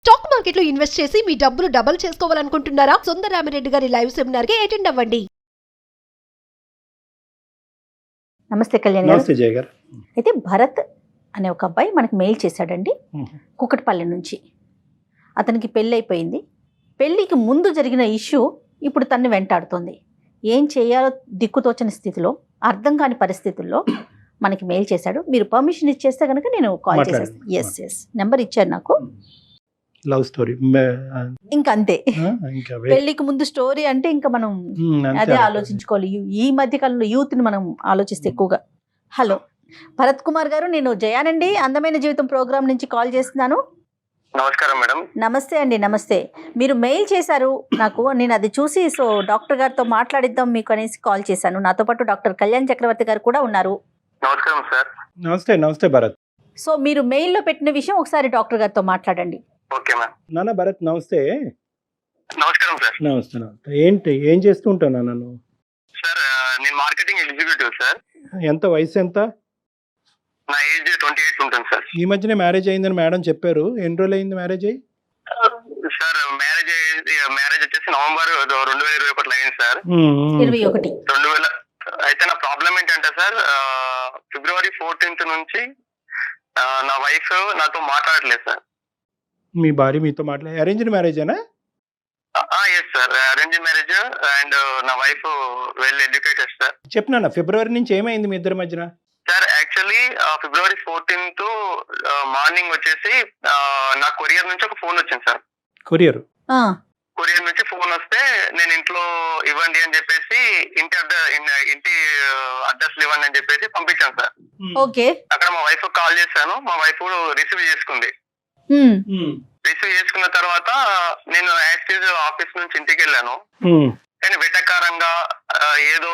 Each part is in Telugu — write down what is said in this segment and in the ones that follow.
స్టాక్ మార్కెట్లో ఇన్వెస్ట్ చేసి మీ డబ్బులు డబుల్ చేసుకోవాలనుకుంటున్నారా? సుందరరామిరెడ్డి గారి లైవ్ సెమినార్ కి అటెండ్ అవ్వండి. నమస్తే కళ్యాణ్ గారు. నమస్తే జయ గారు. అయితే భరత్ అనే ఒక అబ్బాయి మనకి మెయిల్ చేశాడండి కుకట్పల్లి నుంచి. అతనికి పెళ్ళి అయిపోయింది. పెళ్ళికి ముందు జరిగిన ఇష్యూ ఇప్పుడు తన్ని వెంటాడుతుంది. ఏం చేయాలో దిక్కుతోచని స్థితిలో, అర్థం కాని పరిస్థితుల్లో మనకి మెయిల్ చేశాడు. మీరు పర్మిషన్ ఇచ్చేస్తే కనుక నేను కాల్ చేసేస్తాను. ఎస్ నెంబర్ ఇచ్చారు నాకు. లవ్ స్టోరీ ఇంకా అంతే. పెళ్లికి ముందు స్టోరీ అంటే ఇంకా మనం అదే ఆలోచించుకోవాలి. ఈ మధ్య కాలంలో యూత్ ని మనం ఆలోచిస్తే ఎక్కువగా. హలో భరత్ కుమార్ గారు, నేను జయానండి, అందమైన జీవితం ప్రోగ్రామ్ నుంచి కాల్ చేస్తున్నాను. నమస్కారం మేడం. నమస్తే అండి. నమస్తే. మీరు మెయిల్ చేశారు నాకు, నేను అది చూసి సో డాక్టర్ గారితో మాట్లాడిద్దాం మీకు అనేసి కాల్ చేశాను. నాతో పాటు డాక్టర్ కళ్యాణ్ చక్రవర్తి గారు కూడా ఉన్నారు. నమస్కారం సార్. నమస్తే. నమస్తే భరత్. సో మీరు మెయిల్లో పెట్టిన విషయం ఒకసారి డాక్టర్ గారితో మాట్లాడండి. Okay ma'am. నాన్న భరత్ నమస్తే. నమస్కారం సార్. నమస్తే. నమస్తే. ఏం చేస్తూ ఉంటావు నాన్న? సార్ నేను మార్కెటింగ్ ఎగ్జిక్యూటివ్ సార్. ఎంత వయసు ఎంత? నా ఏజ్ 28 ఉంటుంది సార్. ఈ మధ్యనే మ్యారేజ్ అయిందని మేడం చెప్పారు. ఎన్ని రోజులు అయింది మ్యారేజ్ అయ్యి? సార్ మ్యారేజ్ వచ్చేసి నవంబర్ 2021 అయింది సార్. 21 2000. అయితే నా ప్రాబ్లం ఏంటంటే సార్, ఫిబ్రవరి 14th నుంచి నా వైఫ్ నాతో మాట్లాడలేదు సార్. మీ భార్య మీతో అరేంజ్డ్ మ్యారేజేనా? Yes sir, arrange marriage. And నా వైఫ్ వెల్ ఎడ్యుకేటెడ్ సార్. చెప్పు నాన్న, ఫిబ్రవరి నుంచి ఏమైంది మీ ఇద్దరి మధ్యన? సార్ యాక్చువల్లీ ఫిబ్రవరి 14th మార్నింగ్ వచ్చేసి నా కొరియర్ నుంచి ఒక ఫోన్ వచ్చింది సార్. కొరియర్ నుంచి ఫోన్ వస్తే నేను ఇంట్లో ఇవ్వండి అని చెప్పేసి ఇంటి అడ్రస్ ఇవ్వండి అని చెప్పేసి పంపించాను సార్. ఓకే. అక్కడ మా వైఫ్ కాల్ చేశాను. మా వైఫ్ రిసీవ్ చేసుకుంది. రిసీవ్ చేసుకున్న తర్వాత నేను యాక్చువల్ ఆఫీస్ నుంచి ఇంటికి వెళ్ళాను. కానీ వెటకారంగా ఏదో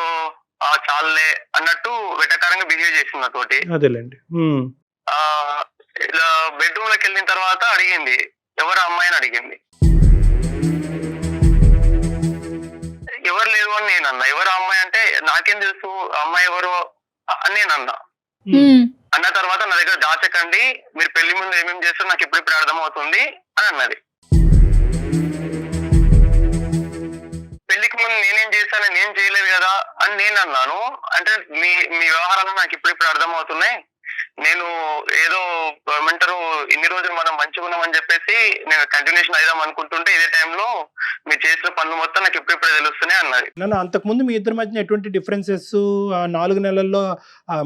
చాలే అన్నట్టు వెటకారంగా బిహేవ్ చేసింది నాతోటి. ఇలా బెడ్రూమ్ లోకి వెళ్ళిన తర్వాత అడిగింది, ఎవరు అమ్మాయి అని అడిగింది. ఎవరు లేరు అని నేను అన్నా. ఎవరు అమ్మాయి అంటే నాకేం తెలుసు అమ్మాయి ఎవరు అని నేను అన్నా. అన్న తర్వాత నా దగ్గర దాచకండి, మీరు పెళ్లి ముందు ఏమేమి చేస్తారో నాకు ఇప్పుడు అర్థమవుతుంది అని అన్నది. పెళ్లికి ముందు నేనేం చేశాను, నేను చేయలేదు కదా అని నేను అన్నాను. అంటే మీ వ్యవహారాలు నాకు ఇప్పుడు అర్థమవుతున్నాయి. నేను ఏదో ఏమంటారు, ఇన్ని రోజులు మనం మంచిగా ఉన్నామని చెప్పేసి నేను కంటిన్యూషన్ అయిదాం అనుకుంటుంటే ఇదే టైంలో మీరు చేసిన పనులు మొత్తం నాకు ఇప్పుడే తెలుస్తున్నాయి అన్నది. నన్ను అంతకుముందు మీ ఇద్దరి మధ్యన ఎటువంటి డిఫరెన్సెస్ 4 నెలల్లో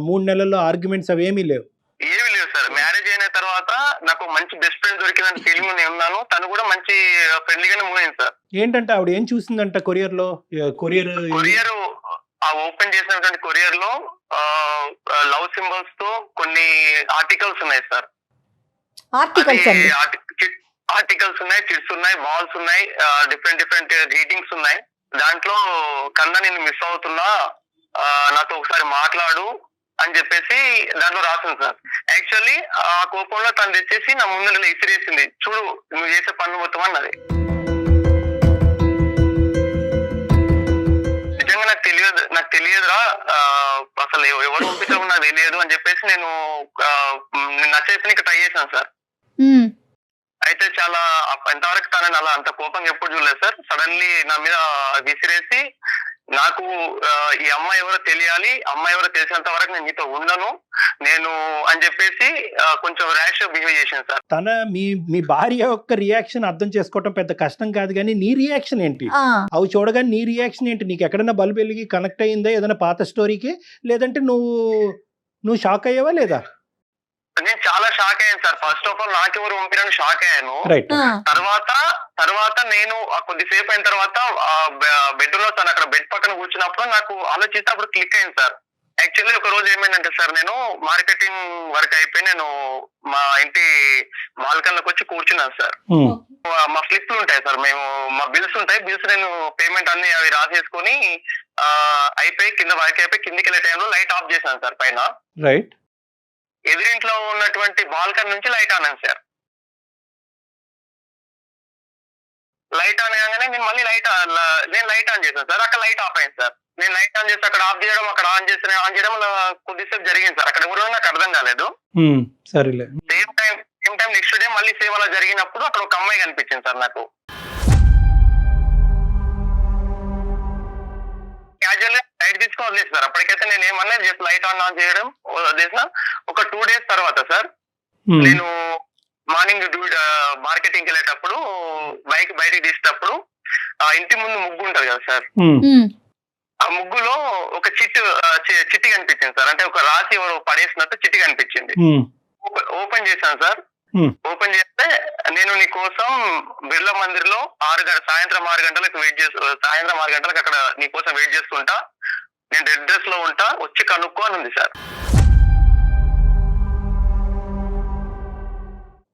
3 నెలల్లో ఆర్గ్యుమెంట్స్ అవి ఏమీ లేవు? ఏమీ లేవు సార్. మ్యారేజ్ అయిన తర్వాత నాకు మంచి బెస్ట్ ఫ్రెండ్ దొరికిందని ఫీలింగ్ నేను ఉన్నాను. తను కూడా మంచి ఫ్రెండ్లీగానే మూవ్ అయింది సార్. ఏంటంటే ఆవిడ ఏం చూసిందంట కొరియర్ ఓపెన్ చేసినటువంటి కొరియర్ లో లవ్ సింబల్స్ తో కొన్ని ఆర్టికల్స్ ఉన్నాయి సార్. ఆర్టికల్స్ ఉన్నాయి, చిట్స్ ఉన్నాయి, బాల్స్ ఉన్నాయి, డిఫరెంట్ గ్రీటింగ్స్ ఉన్నాయి. దాంట్లో కన్నా నేను మిస్ అవుతున్నా, నాతో ఒకసారి మాట్లాడు అని చెప్పేసి దాంట్లో రాసింది సార్. యాక్చువల్లీ ఆ కోపంలో తను తెచ్చేసి నా ముందు ఇసిరేసింది, చూడు నువ్వు చేసే పనులు మొత్తం అన్నది. నిజంగా నాకు తెలియదురా, అసలు ఎవరు పంపించడం నాకు తెలియదు అని చెప్పేసి నేను నచ్చేసి ట్రై చేశాను సార్. అయితే చాలా ఎంతవరకు తనని అలా అంత కోపంగా ఎప్పుడు చూడలేదు సార్. సడన్లీ నా మీద విసిరేసి, నాకు ఈ అమ్మాయి ఎవరో తెలియాలి, అమ్మాయి ఎవరో తెలిసినంత వరకు నేను నీతో ఉండను నేను అని చెప్పేసి కొంచెం ర్యాష్ బిహేవ్ చేశాను సార్. తన మీ భార్య యొక్క రియాక్షన్ అర్థం చేసుకోవటం పెద్ద కష్టం కాదు, కానీ నీ రియాక్షన్ ఏంటి? అవి చూడగానే నీ రియాక్షన్ ఏంటి? నీకు ఎక్కడైనా బల్బు వెలిగి కనెక్ట్ అయ్యిందా ఏదైనా పాత స్టోరీకి? లేదంటే నువ్వు షాక్ అయ్యావా లేదా? నేను చాలా షాక్ అయ్యాను సార్. ఫస్ట్ ఆఫ్ ఆల్ నాకెవరు పంపినని షాక్ అయ్యాను. తర్వాత నేను కొద్దిసేపు అయిన తర్వాత బెడ్రూమ్ లో తను అక్కడ బెడ్ పక్కన కూర్చున్నప్పుడు నాకు ఆలోచిస్తే అప్పుడు క్లిక్ అయింది సార్. యాక్చువల్లీ ఒక రోజు ఏమైందంటే సార్, నేను మార్కెటింగ్ వర్క్ అయిపోయి నేను మా ఇంటి బాల్కన్లోకి వచ్చి కూర్చున్నాను సార్. మా స్లిప్లు ఉంటాయి సార్, మా బిల్స్ ఉంటాయి. బిల్స్ నేను పేమెంట్ అన్ని అవి రాసేసుకొని అయిపోయి కింద వర్క్ అయిపోయి కిందికి వెళ్ళే టైంలో లైట్ ఆఫ్ చేశాను సార్ పైన. ఎదురింట్లో ఉన్నటువంటి బాల్కన్ నుంచి లైట్ ఆన్ అయింది సార్. లైట్ ఆన్ కాగానే నేను మళ్ళీ లైట్ ఆన్ చేశాను సార్. అక్కడ లైట్ ఆఫ్ అయింది సార్. నేను లైట్ ఆన్ చేస్తే అక్కడ ఆఫ్ చేయడం, అక్కడ ఆన్ చేయడం కొద్దిసేపు జరిగింది సార్. అక్కడ ఎవరు నాకు అర్థం కాలేదు. Same same time next day మళ్ళీ సేమ్ అలా జరిగినప్పుడు అక్కడ ఒక అమ్మాయి కనిపించింది సార్ నాకు. క్యాజువల్ గా లైట్ తీసుకొని వదిలేదు సార్. అప్పటికైతే నేను ఏమన్నా జస్ట్ లైట్ ఆన్ చేయడం వదిలేసిన. ఒక 2 days తర్వాత సార్ నేను మార్నింగ్ మార్కెటింగ్ వెళ్ళేటప్పుడు బైక్ బయటికి తీసేటప్పుడు ఆ ఇంటి ముందు ముగ్గు ఉంటది కదా సార్, ఆ ముగ్గులో ఒక చిట్టి కనిపించింది సార్. అంటే ఒక రాసి ఎవరు పడేసినట్టు చిట్టి కనిపించింది. ఓపెన్ చేశాను సార్. ఓపెన్ చేస్తే నేను నీ కోసం బిర్లా మందిర్ లో సాయంత్రం 6 గంటలకు సాయంత్రం 6 గంటలకు అక్కడ నీ కోసం వెయిట్ చేస్తుంటా, నేను రెడ్ డ్రెస్ లో ఉంటా, వచ్చి కనుక్కో అని ఉంది సార్.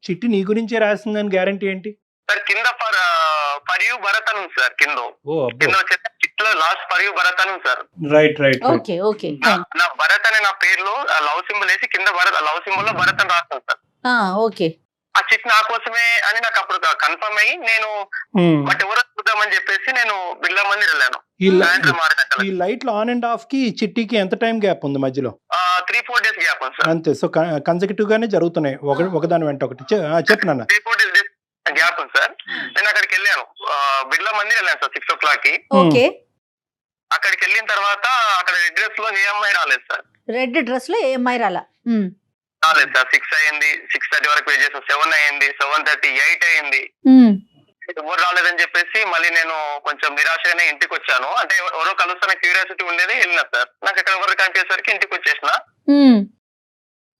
చిట్టి నీ గురించే రాసిందని గ్యారంటీ ఏంటి సార్? కింద ఫర్ యూ భరత్ అని ఉంది సార్. కింద వచ్చేసి చిట్లో లాస్ట్ ఫర్ యూ భరత్ అని ఉంది sir. Right right. Okay okay. నా భరత్ అనే నా పేరులో లవ్ సింబల్ వేసి కింద లవ్ సింబల్ లో భరత్ అని రాస్తాను సార్. ఓకే. ఆ చిట్ నా కోసమే అని నాకు అప్పుడు కన్ఫర్మ్ అయ్యి నేను బట్ ఎవరో చూద్దామని చెప్పేసి నేను బిర్లా మందిర్ వెళ్ళాను. సాయంత్రం 6 గంటలకు. ఈ లైట్లు ఆన్ అండ్ ఆఫ్ కి చిట్టికి ఎంత టైం గ్యాప్ ఉంది మధ్యలో? 3-4 days గ్యాప్ ఉంది సార్. అంతే. సో కన్సెక్యూటివ్ గానే జరుగుతున్నాయి ఒకదాని వెంట ఒకటి. చెప్పు నాన్న. 3-4 days గ్యాప్ ఉంది సార్. నేను అక్కడికి వెళ్ళాను, బిర్లా మందిర్ వెళ్ళాను సార్ 6 o'clock కి. ఓకే. అక్కడికి వెళ్ళిన తర్వాత అక్కడ రెడ్ డ్రెస్ లో ఏ అమ్మాయి రాలేదు సార్. రెడ్ డ్రెస్ లో ఏ అమ్మాయి రాలేదు సార్. 6 అయింది, 6:30 వరకు వెయిట్ చేసాం. 7 అయింది, 7:30, 8 అయింది. ఎవరు రాలేదని చెప్పేసి మళ్ళీ నేను కొంచెం నిరాశగానే ఇంటికి వచ్చాను. అంటే ఎవరో కలుస్తున్న క్యూరియాసిటీ ఉండేది, వెళ్ళిన సార్. నాకు అక్కడ ఎవరు కనిపించేసరికి ఇంటికి వచ్చేసిన.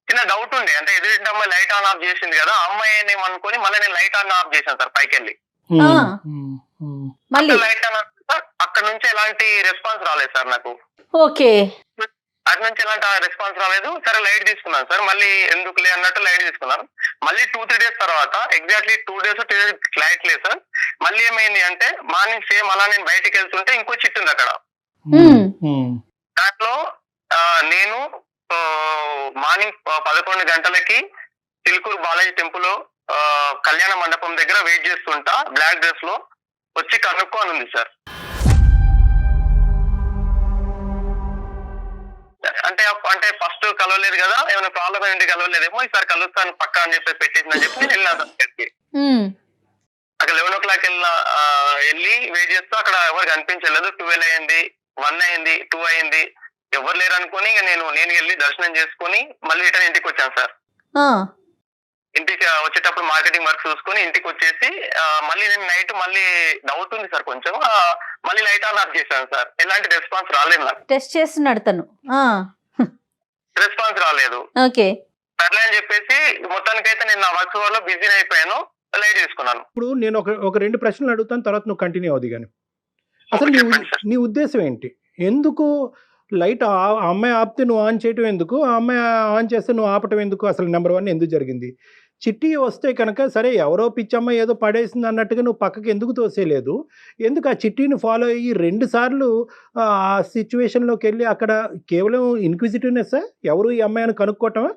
చిన్న డౌట్ ఉండే, అంటే ఎదురింటి అమ్మాయి లైట్ ఆన్ ఆఫ్ చేసింది కదా, అమ్మాయి ఏమనుకొని మళ్ళీ నేను లైట్ ఆన్ ఆఫ్ చేశాను సార్ పైకి వెళ్ళి. లైట్ ఆన్ ఆఫ్ అక్కడ నుంచి ఎలాంటి రెస్పాన్స్ రాలేదు సార్ నాకు. ఓకే. అటు నుంచి ఎలాంటి రెస్పాన్స్ రాలేదు. సరే లైట్ తీసుకున్నాను సార్. మళ్ళీ ఎందుకులే అన్నట్టు లైట్ తీసుకున్నాను. మళ్ళీ 2-3 days తర్వాత ఎగ్జాక్ట్లీ 2 days లైట్ లేదు సార్. మళ్ళీ ఏమైంది అంటే మార్నింగ్ సేమ్ అలా నేను బయటికి వెళ్తుంటే ఇంకో చిట్టు ఉంది అక్కడ. దాంట్లో నేను మార్నింగ్ 11 గంటలకి తిల్కూరు బాలాజీ టెంపుల్ కళ్యాణ మండపం దగ్గర వెయిట్ చేస్తుంటా, బ్లాక్ డ్రెస్ లో, వచ్చి కనుక్కో అని ఉంది సార్. అంటే ఫస్ట్ కలవలేదు కదా, ఏమైనా ప్రాబ్లం ఏంటి కలవలేదేమో, ఈసారి కలుస్తాను పక్కా అని చెప్పి పెట్టేసిందని చెప్పి నేను వెళ్ళాను అక్కడికి. అక్కడ 11 o'clock వెళ్ళి వెయిట్ చేస్తూ అక్కడ ఎవరు కనిపించలేదు. 12 అయింది, 1 అయింది, 2 అయింది, ఎవరు లేరు అనుకుని నేను వెళ్ళి దర్శనం చేసుకుని మళ్ళీ రిటర్న్ ఇంటికి వచ్చాను సార్. ఇంటికి వచ్చేటప్పుడు మార్కెటింగ్ వర్క్ చూసుకుని ఇంటికి వచ్చేసి మళ్ళీ నేను నైట్ మళ్ళీ డౌట్ ఉంది సార్ కొంచెం, మళ్ళీ లైట్ ఆన్ ఆఫ్ చేశాను సార్. ఎలాంటి రెస్పాన్స్ రాలేదు నాకు. టెస్ట్ చేస్తున్నాడు తను. రెస్పాన్స్ రాలేదు. ఓకే. సర్లే అని చెప్పేసి మొత్తానికైతే నేను నా వర్క్ వల్ల బిజీ అయిపోయాను, లైట్ తీసుకున్నాను. ఇప్పుడు నేను ఒక 2 ప్రశ్నలు అడుగుతాను, తర్వాత నువ్వు కంటిన్యూ అవుది. కానీ అసలు నీ ఉద్దేశం ఏంటి? ఎందుకు లైట్ అమ్మాయి ఆపితే నువ్వు ఆన్ చేయటం ఎందుకు, ఆ అమ్మాయి ఆన్ చేస్తే నువ్వు ఆపటం ఎందుకు? అసలు నెంబర్ 1 ఎందుకు జరిగింది? చిట్టి వస్తే కనుక సరే ఎవరో పిచ్చమ్మ ఏదో పడేసింది అన్నట్టుగా నువ్వు పక్కకి ఎందుకు తోసేయలేదు? ఎందుకు ఆ చిట్టిని ఫాలో అయ్యి 2 సార్లు ఆ సిచ్యువేషన్లోకి వెళ్ళి అక్కడ కేవలం ఇన్క్విజిటివ్నెస్, ఎవరు ఈ అమ్మాయిని కనుక్కోవటమా?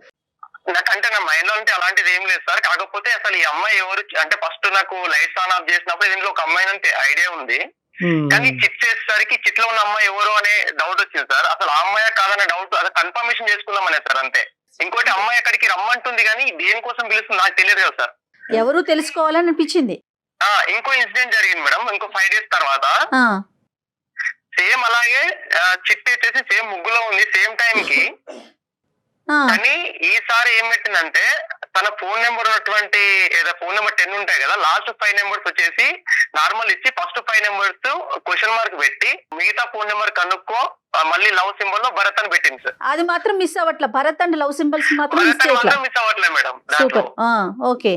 నాకంటే నా మైండ్ లో అంటే అలాంటిది ఏం లేదు సార్. కాకపోతే అసలు ఈ అమ్మాయి ఎవరు అంటే ఫస్ట్ నాకు లైట్స్ ఆన్ ఆఫ్ చేసినప్పుడు దీంట్లో ఒక అమ్మాయి అంటే ఐడియా ఉంది, కానీ చిట్ చేసేసరికి చిట్లో ఉన్న అమ్మాయి ఎవరు అనే డౌట్ వచ్చింది సార్. అసలు ఆ అమ్మాయి కాదనే డౌట్, అసలు కన్ఫర్మేషన్ చేసుకుందామనే సార్ అంతే. ఇంకోటి అమ్మాయి అక్కడికి రమ్మంటుంది కానీ దేనికోసం పిలుస్తుంది నాకు తెలియదు కదా సార్. ఎవరు తెలుసుకోవాలని అనిపించింది. ఇంకో ఇన్సిడెంట్ జరిగింది మేడం. ఇంకో 5 days తర్వాత సేమ్ అలాగే చిట్ వచ్చేసి సేమ్ ముగ్గులో ఉంది సేమ్ టైం కి. కానీ ఈసారి ఏం పెట్టిందంటే తన ఫోన్ నెంబర్ ఉన్నటువంటి ఫోన్ నెంబర్ 10 ఉంటాయి కదా, లాస్ట్ 5 numbers వచ్చేసి నార్మల్ ఇచ్చి ఫస్ట్ 5 numbers క్వశ్చన్ మార్క్ పెట్టి మిగతా ఫోన్ నెంబర్ కనుక్కో మళ్ళీ లవ్ సింబల్ లో భరత్ అని పెట్టింది సార్. అది మాత్రం మిస్ అవ్వట్లే, భరత్ అండ్ లవ్ సింబల్స్ మాత్రం మిస్ అవ్వట్లేదు మేడం. సూపర్. ఓకే.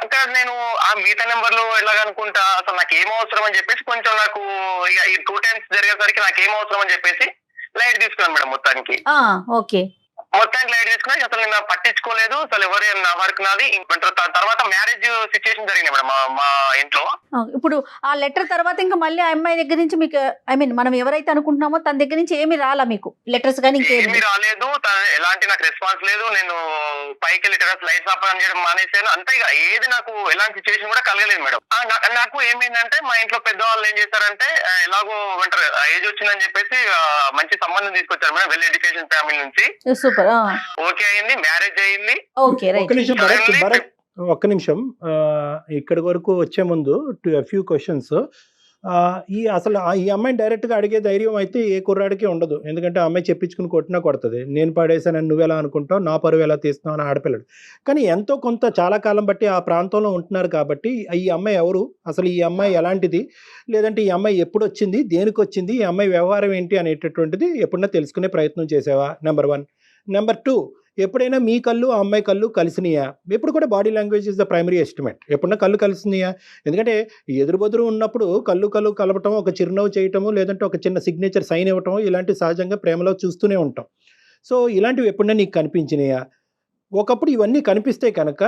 అక్కడ నేను ఆ మిగతా నెంబర్లు ఎలాగనుకుంటా, అసలు నాకు ఏం అవసరం అని చెప్పేసి కొంచెం నాకు ఈ 2 times జరిగేసరికి నాకు ఏం అవసరం అని చెప్పేసి లైట్ తీసుకున్నాను మేడం మొత్తానికి. ఓకే. మొత్తానికి లైట్ తీసుకున్నా, అసలు నేను పట్టించుకోలేదు. అసలు ఎవరు నా వర్క్ నాది. తర్వాత మ్యారేజ్ సిచ్యుయేషన్ జరిగింది మేడం మా ఇంట్లో. ఇప్పుడు ఆ లెటర్ తర్వాత ఇంకా మళ్ళీ ఆ అమ్మాయి దగ్గర నుంచి మీకు మనం ఎవరైతే అనుకుంటున్నామో తన దగ్గర నుంచి ఏమి రాలా మీకు లెటర్స్ కానీ? ఏమీ రాలేదు, ఎలాంటి నాకు రెస్పాన్స్ లేదు. నేను పైకి వెళ్ళి టెర్రస్ లైట్స్ ఆఫ్ చేయడం మానేసాను అంతే. ఇక ఏది నాకు ఎలాంటి సిచ్యువేషన్ కూడా కలగలేదు మేడం. నాకు ఏమైందంటే మా ఇంట్లో పెద్దవాళ్ళు ఏం చేశారంటే ఎలాగో అంటారు ఏజ్ వచ్చిందని చెప్పేసి మంచి సంబంధం తీసుకొచ్చారు మేడం, వెల్ ఎడ్యుకేషన్ ఫ్యామిలీ నుంచి. సూపర్. ఓకే అయింది, మ్యారేజ్ అయింది. Okay right. ఒక్క నిమిషం. ఇక్కడి వరకు వచ్చే ముందు ఫ్యూ క్వశ్చన్స్. ఈ అమ్మాయిని డైరెక్ట్గా అడిగే ధైర్యం అయితే ఏ కుర్రాడికి ఉండదు. ఎందుకంటే ఆ అమ్మాయి చెప్పించుకుని కొట్టినా కొడుతుంది. నేను పడేసానని నువ్వెలా అనుకుంటావు, నా పరువు ఎలా తీస్తున్నావు అని ఆడపిల్లడు. కానీ ఎంతో కొంత చాలా కాలం బట్టి ఆ ప్రాంతంలో ఉంటున్నారు కాబట్టి ఈ అమ్మాయి ఎవరు, అసలు ఈ అమ్మాయి ఎలాంటిది, లేదంటే ఈ అమ్మాయి ఎప్పుడు వచ్చింది, దేనికి వచ్చింది, ఈ అమ్మాయి వ్యవహారం ఏంటి అనేటటువంటిది ఎప్పుడన్నా తెలుసుకునే ప్రయత్నం చేసావా? నెంబర్ 1. నెంబర్ 2, ఎప్పుడైనా మీ కళ్ళు ఆ అమ్మాయి కళ్ళు కలిసినాయా? ఎప్పుడు కూడా body language is the primary estimate. ఎప్పుడన్నా కళ్ళు కలిసినాయా? ఎందుకంటే ఎదురు ఉన్నప్పుడు కళ్ళు కలపటం, ఒక చిరునవ్వు చేయటము, లేదంటే ఒక చిన్న సిగ్నేచర్ సైన్ ఇవ్వటం, ఇలాంటి సహజంగా ప్రేమలో చూస్తూనే ఉంటాం. సో ఇలాంటివి ఎప్పుడన్నా నీకు కనిపించినాయా? ఒకప్పుడు ఇవన్నీ కనిపిస్తే కనుక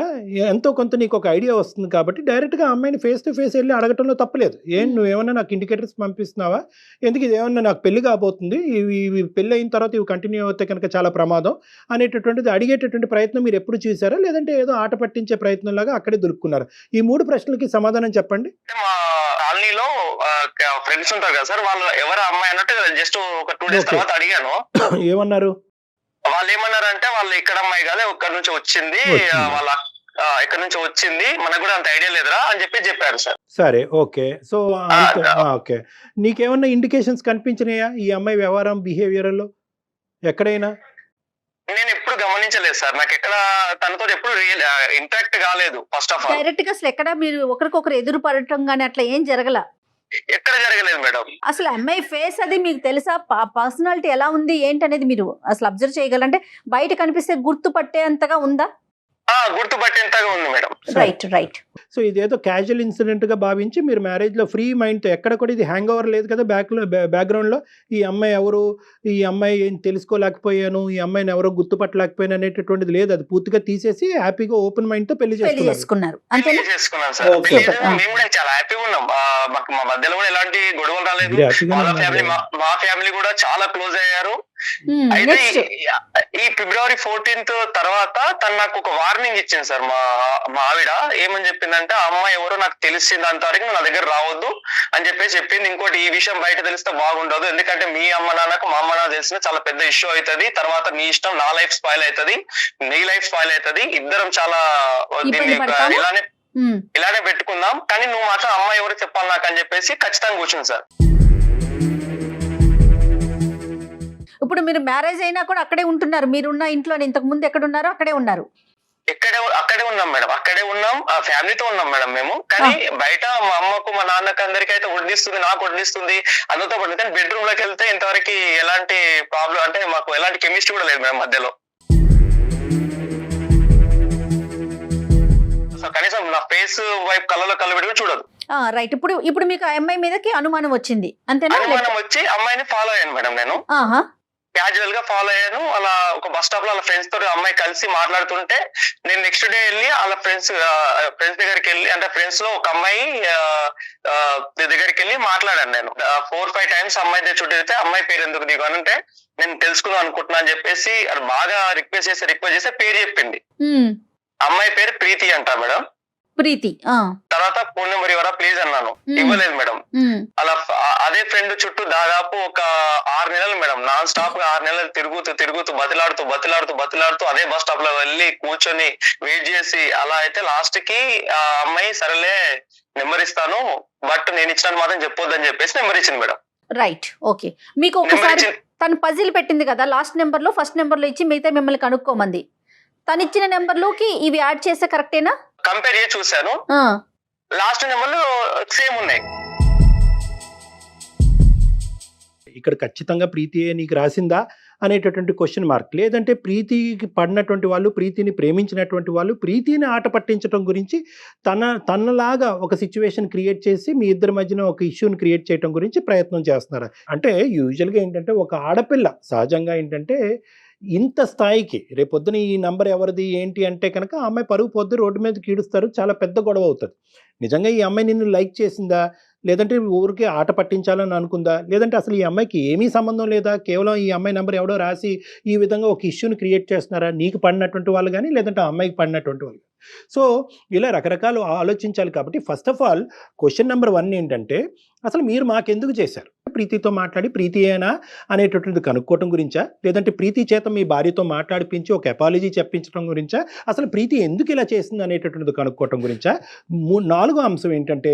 ఎంతో కొంత నీకు ఒక ఐడియా వస్తుంది కాబట్టి డైరెక్ట్గా అమ్మాయిని ఫేస్ టు ఫేస్ వెళ్ళి అడగటంలో తప్పలేదు. నువ్వేమన్నా నాకు ఇండికేటర్స్ పంపిస్తున్నావా, ఎందుకు ఇదేమన్నా నాకు పెళ్లి కాబోతుంది, ఇవి పెళ్ళి అయిన తర్వాత ఇవి కంటిన్యూ అవుతే కనుక చాలా ప్రమాదం అనేటటువంటిది అడిగేటటువంటి ప్రయత్నం మీరు ఎప్పుడు చూసారా, లేదంటే ఏదో ఆట పట్టించే ప్రయత్నంలాగా అక్కడే దొరుకున్నారు? ఈ 3 ప్రశ్నలకి సమాధానం చెప్పండి. మా కాలనీలో ఫ్రెండ్స్ ఉంటారు కదా సార్, వాళ్ళు ఎవరు అమ్మాయి అన్నట్టు జస్ట్ ఒక 2 days తర్వాత అడిగాను. ఏమన్నారు? వాళ్ళు ఏమన్నారంటే వాళ్ళు ఇక్కడ అమ్మాయి కాదు, ఇక్కడ నుంచి వచ్చింది, వాళ్ళ ఇక్కడ నుంచి వచ్చింది, మనకు కూడా అంత ఐడియా లేదురా అని చెప్పారు సార్. సరే, ఓకే. సో ఓకే, నీకేమన్నా ఇండికేషన్స్ కనిపించినాయా ఈ అమ్మాయి వ్యవహారం, బిహేవియర్లో ఎక్కడైనా? నేను ఎప్పుడు గమనించలేదు సార్, నాకు ఎక్కడ తనతో ఎప్పుడు ఇంటరాక్ట్ కాలేదు. ఫస్ట్ ఆఫ్ ఆల్ డైరెక్ట్ గా అసలు ఎక్కడ మీరు ఒకరికొకరు ఎదురు పడటం గానీ అట్లా ఏం జరగల? ఎక్కడ జరగలేదు మేడం. అసలు అమ్మాయి ఫేస్ అది మీకు తెలుసా? పర్సనాలిటీ ఎలా ఉంది ఏంటి అనేది మీరు అసలు అబ్జర్వ్ చేయగలంటే బయట కనిపిస్తే గుర్తుపట్టేంతగా ఉందా? గుర్తుపట్టేంతగా ఉంది మేడం. రైట్. సో ఇదేదో క్యాజువల్ ఇన్సిడెంట్ గా భావించి మీరు మ్యారేజ్ లో ఫ్రీ మైండ్ తో, ఎక్కడ కూడా ఇది హ్యాంగ్ ఓవర్ లేదు కదా బ్యాక్గ్రౌండ్ లో, ఈ అమ్మాయి ఎవరు, ఈ అమ్మాయి ఏం తెలుసుకోలేకపోయాను, ఈ అమ్మాయిని ఎవరో గుర్తుపట్టలేకపోయాను అనేటటువంటిది లేదు. అది పూర్తిగా తీసేసి హ్యాపీగా ఓపెన్ మైండ్ తో పెళ్లి చేసుకున్నారు. చేసుకున్నాం సార్. మేము కూడా చాలా హ్యాపీగా ఉన్నాం. మా మధ్యలో కూడా ఎలాంటి గొడవలు రాలేదు. మా ఫ్యామిలీ కూడా చాలా క్లోజ్ అయ్యారు. అయితే ఈ February 14th తర్వాత తను నాకు ఒక వార్నింగ్ ఇచ్చింది సార్. మా ఆవిడ ఏమని చెప్పిందంటే, ఆ అమ్మాయి ఎవరో నాకు తెలిసింది అంతవరకు నా దగ్గర రావద్దు అని చెప్పింది. ఇంకోటి, ఈ విషయం బయట తెలిస్తే బాగుండదు, ఎందుకంటే మీ అమ్మ నాన్నకు మా అమ్మ నాన్న తెలిసిన చాలా పెద్ద ఇష్యూ అవుతుంది, తర్వాత నీ ఇష్టం, నా లైఫ్ స్పాయిల్ అవుతుంది, నీ లైఫ్ స్పాయిల్ అవుతుంది, ఇద్దరం చాలా ఇలానే పెట్టుకుందాం, కానీ నువ్వు మాత్రం అమ్మాయి ఎవరు చెప్పాలి నాకు అని చెప్పేసి ఖచ్చితంగా కూర్చుంది సార్. ఇప్పుడు మీరు మ్యారేజ్ అయినా కూడా అక్కడే ఉంటున్నారు? మీరున్న ఇంట్లో ఇంతకు ముందు ఎక్కడ ఉన్నారో అక్కడే ఉన్నారు? అక్కడే ఉన్నాం మేడం, అక్కడే ఉన్నాం, ఫ్యామిలీతో ఉన్నాం మేడం మేము. కానీ బయట మా అమ్మకు మా నాన్నకు అందరికీ అయితే వడ్డిస్తుంది, నాకు వడ్డిస్తుంది, అందరితో పడుతుంది. కానీ బెడ్రూమ్ లోకి వెళ్తే ఇంతవరకు ఎలాంటి ప్రాబ్లం, అంటే మాకు ఎలాంటి కెమిస్ట్రీ కూడా లేదు మేడం మధ్యలో. కనీసం నా ఫేస్ వైపు కళ్ళలో కళ్ళు పెట్టుకుని చూడదు. రైట్. ఇప్పుడు మీకు ఆ అమ్మాయి మీదకి అనుమానం వచ్చింది అంతేనా? అనుమానం వచ్చి అమ్మాయిని ఫాలో అయ్యాను మేడం. నేను క్యాజువల్ గా ఫాలో అయ్యాను. అలా ఒక బస్ స్టాప్ లో వాళ్ళ ఫ్రెండ్స్ తోటి అమ్మాయి కలిసి మాట్లాడుతుంటే నేను నెక్స్ట్ డే వెళ్ళి వాళ్ళ ఫ్రెండ్స్ దగ్గరికి వెళ్ళి, అంటే ఫ్రెండ్స్ లో ఒక అమ్మాయి దగ్గరికి వెళ్ళి మాట్లాడాను. నేను 4-5 times అమ్మాయి దగ్గర చుట్టూ వెళ్తే, అమ్మాయి పేరు ఎందుకు నీకు అంటే, నేను తెలుసుకుందాం అనుకుంటున్నా అని చెప్పేసి అది బాగా రిక్వెస్ట్ చేస్తే పేరు చెప్పింది. అమ్మాయి పేరు ప్రీతి అంట మేడం. ప్రీతి. తర్వాత ఫోన్ నెంబర్ ఇవ్వరా ప్లీజ్ అన్నాను, ఇవ్వలేదు మేడం. అలా అదే ఫ్రెండ్ చుట్టూ దాదాపు ఒక 6 నెలలు మేడం, నాన్ స్టాప్ గా 6 నెలలు తిరుగుతూ బతిలాడుతూ అదే బస్ స్టాప్ లో వెళ్ళి కూర్చొని వెయిట్ చేసి, అలా అయితే లాస్ట్ కి ఆ అమ్మాయి సరేలే నెంబర్ ఇస్తాను, బట్ నేను ఇచ్చినట్టు మాత్రం చెప్పొద్దని చెప్పేసి నెంబర్ ఇచ్చింది మేడం. Right, okay. మీకు ఒకసారి తను పజిల్ పెట్టింది కదా, లాస్ట్ నెంబర్ లో ఫస్ట్ నెంబర్ లో ఇచ్చి మిగతా మిమ్మల్ని కనుక్కోమంది. తను ఇచ్చిన నెంబర్ లోకి ఇవి యాడ్ చేస్తే కరెక్టేనా? కంపేర్ చేసి చూసాను, లాస్ట్ నెంబర్లు సేమ్ ఉన్నాయి. ఇక్కడ ఖచ్చితంగా ప్రీతి నీకు రాసిందా అనేటటువంటి క్వశ్చన్ మార్క్. లేదంటే ప్రీతికి పడినటువంటి వాళ్ళు, ప్రీతిని ప్రేమించినటువంటి వాళ్ళు ప్రీతిని ఆట పట్టించడం గురించి తనలాగా ఒక సిచ్యువేషన్ క్రియేట్ చేసి మీ ఇద్దరి మధ్యన ఒక ఇష్యూని క్రియేట్ చేయడం గురించి ప్రయత్నం చేస్తున్నారు. అంటే యూజువల్గా ఏంటంటే ఒక ఆడపిల్ల సహజంగా ఏంటంటే ఇంత స్థాయికి రేపొద్దున ఈ నంబర్ ఎవరిది ఏంటి అంటే కనుక ఆ అమ్మాయి పరుగు పొద్దు రోడ్డు మీద కీడుస్తారు, చాలా పెద్ద గొడవ అవుతుంది. నిజంగా ఈ అమ్మాయి నిన్ను లైక్ చేసిందా, లేదంటే ఊరికి ఆట పట్టించాలని అనుకుందా, లేదంటే అసలు ఈ అమ్మాయికి ఏమీ సంబంధం లేదా, కేవలం ఈ అమ్మాయి నెంబర్ ఎవడో రాసి ఈ విధంగా ఒక ఇష్యూని క్రియేట్ చేస్తున్నారా, నీకు పడినటువంటి వాళ్ళు కానీ లేదంటే ఆ అమ్మాయికి పడినటువంటి వాళ్ళు. సో ఇలా రకరకాలు ఆలోచించాలి. కాబట్టి first of all question number 1 ఏంటంటే, అసలు మీరు మాకెందుకు చేశారు? ప్రీతితో మాట్లాడి ప్రీతియేనా అనేటటువంటిది కనుక్కోవటం గురించా, లేదంటే ప్రీతి చేత మీ భార్యతో మాట్లాడిపించి ఒక అపాలజీ చెప్పించడం గురించా, అసలు ప్రీతి ఎందుకు ఇలా చేసింది అనేటటువంటిది కనుక్కోవటం గురించా? నాలుగో అంశం ఏంటంటే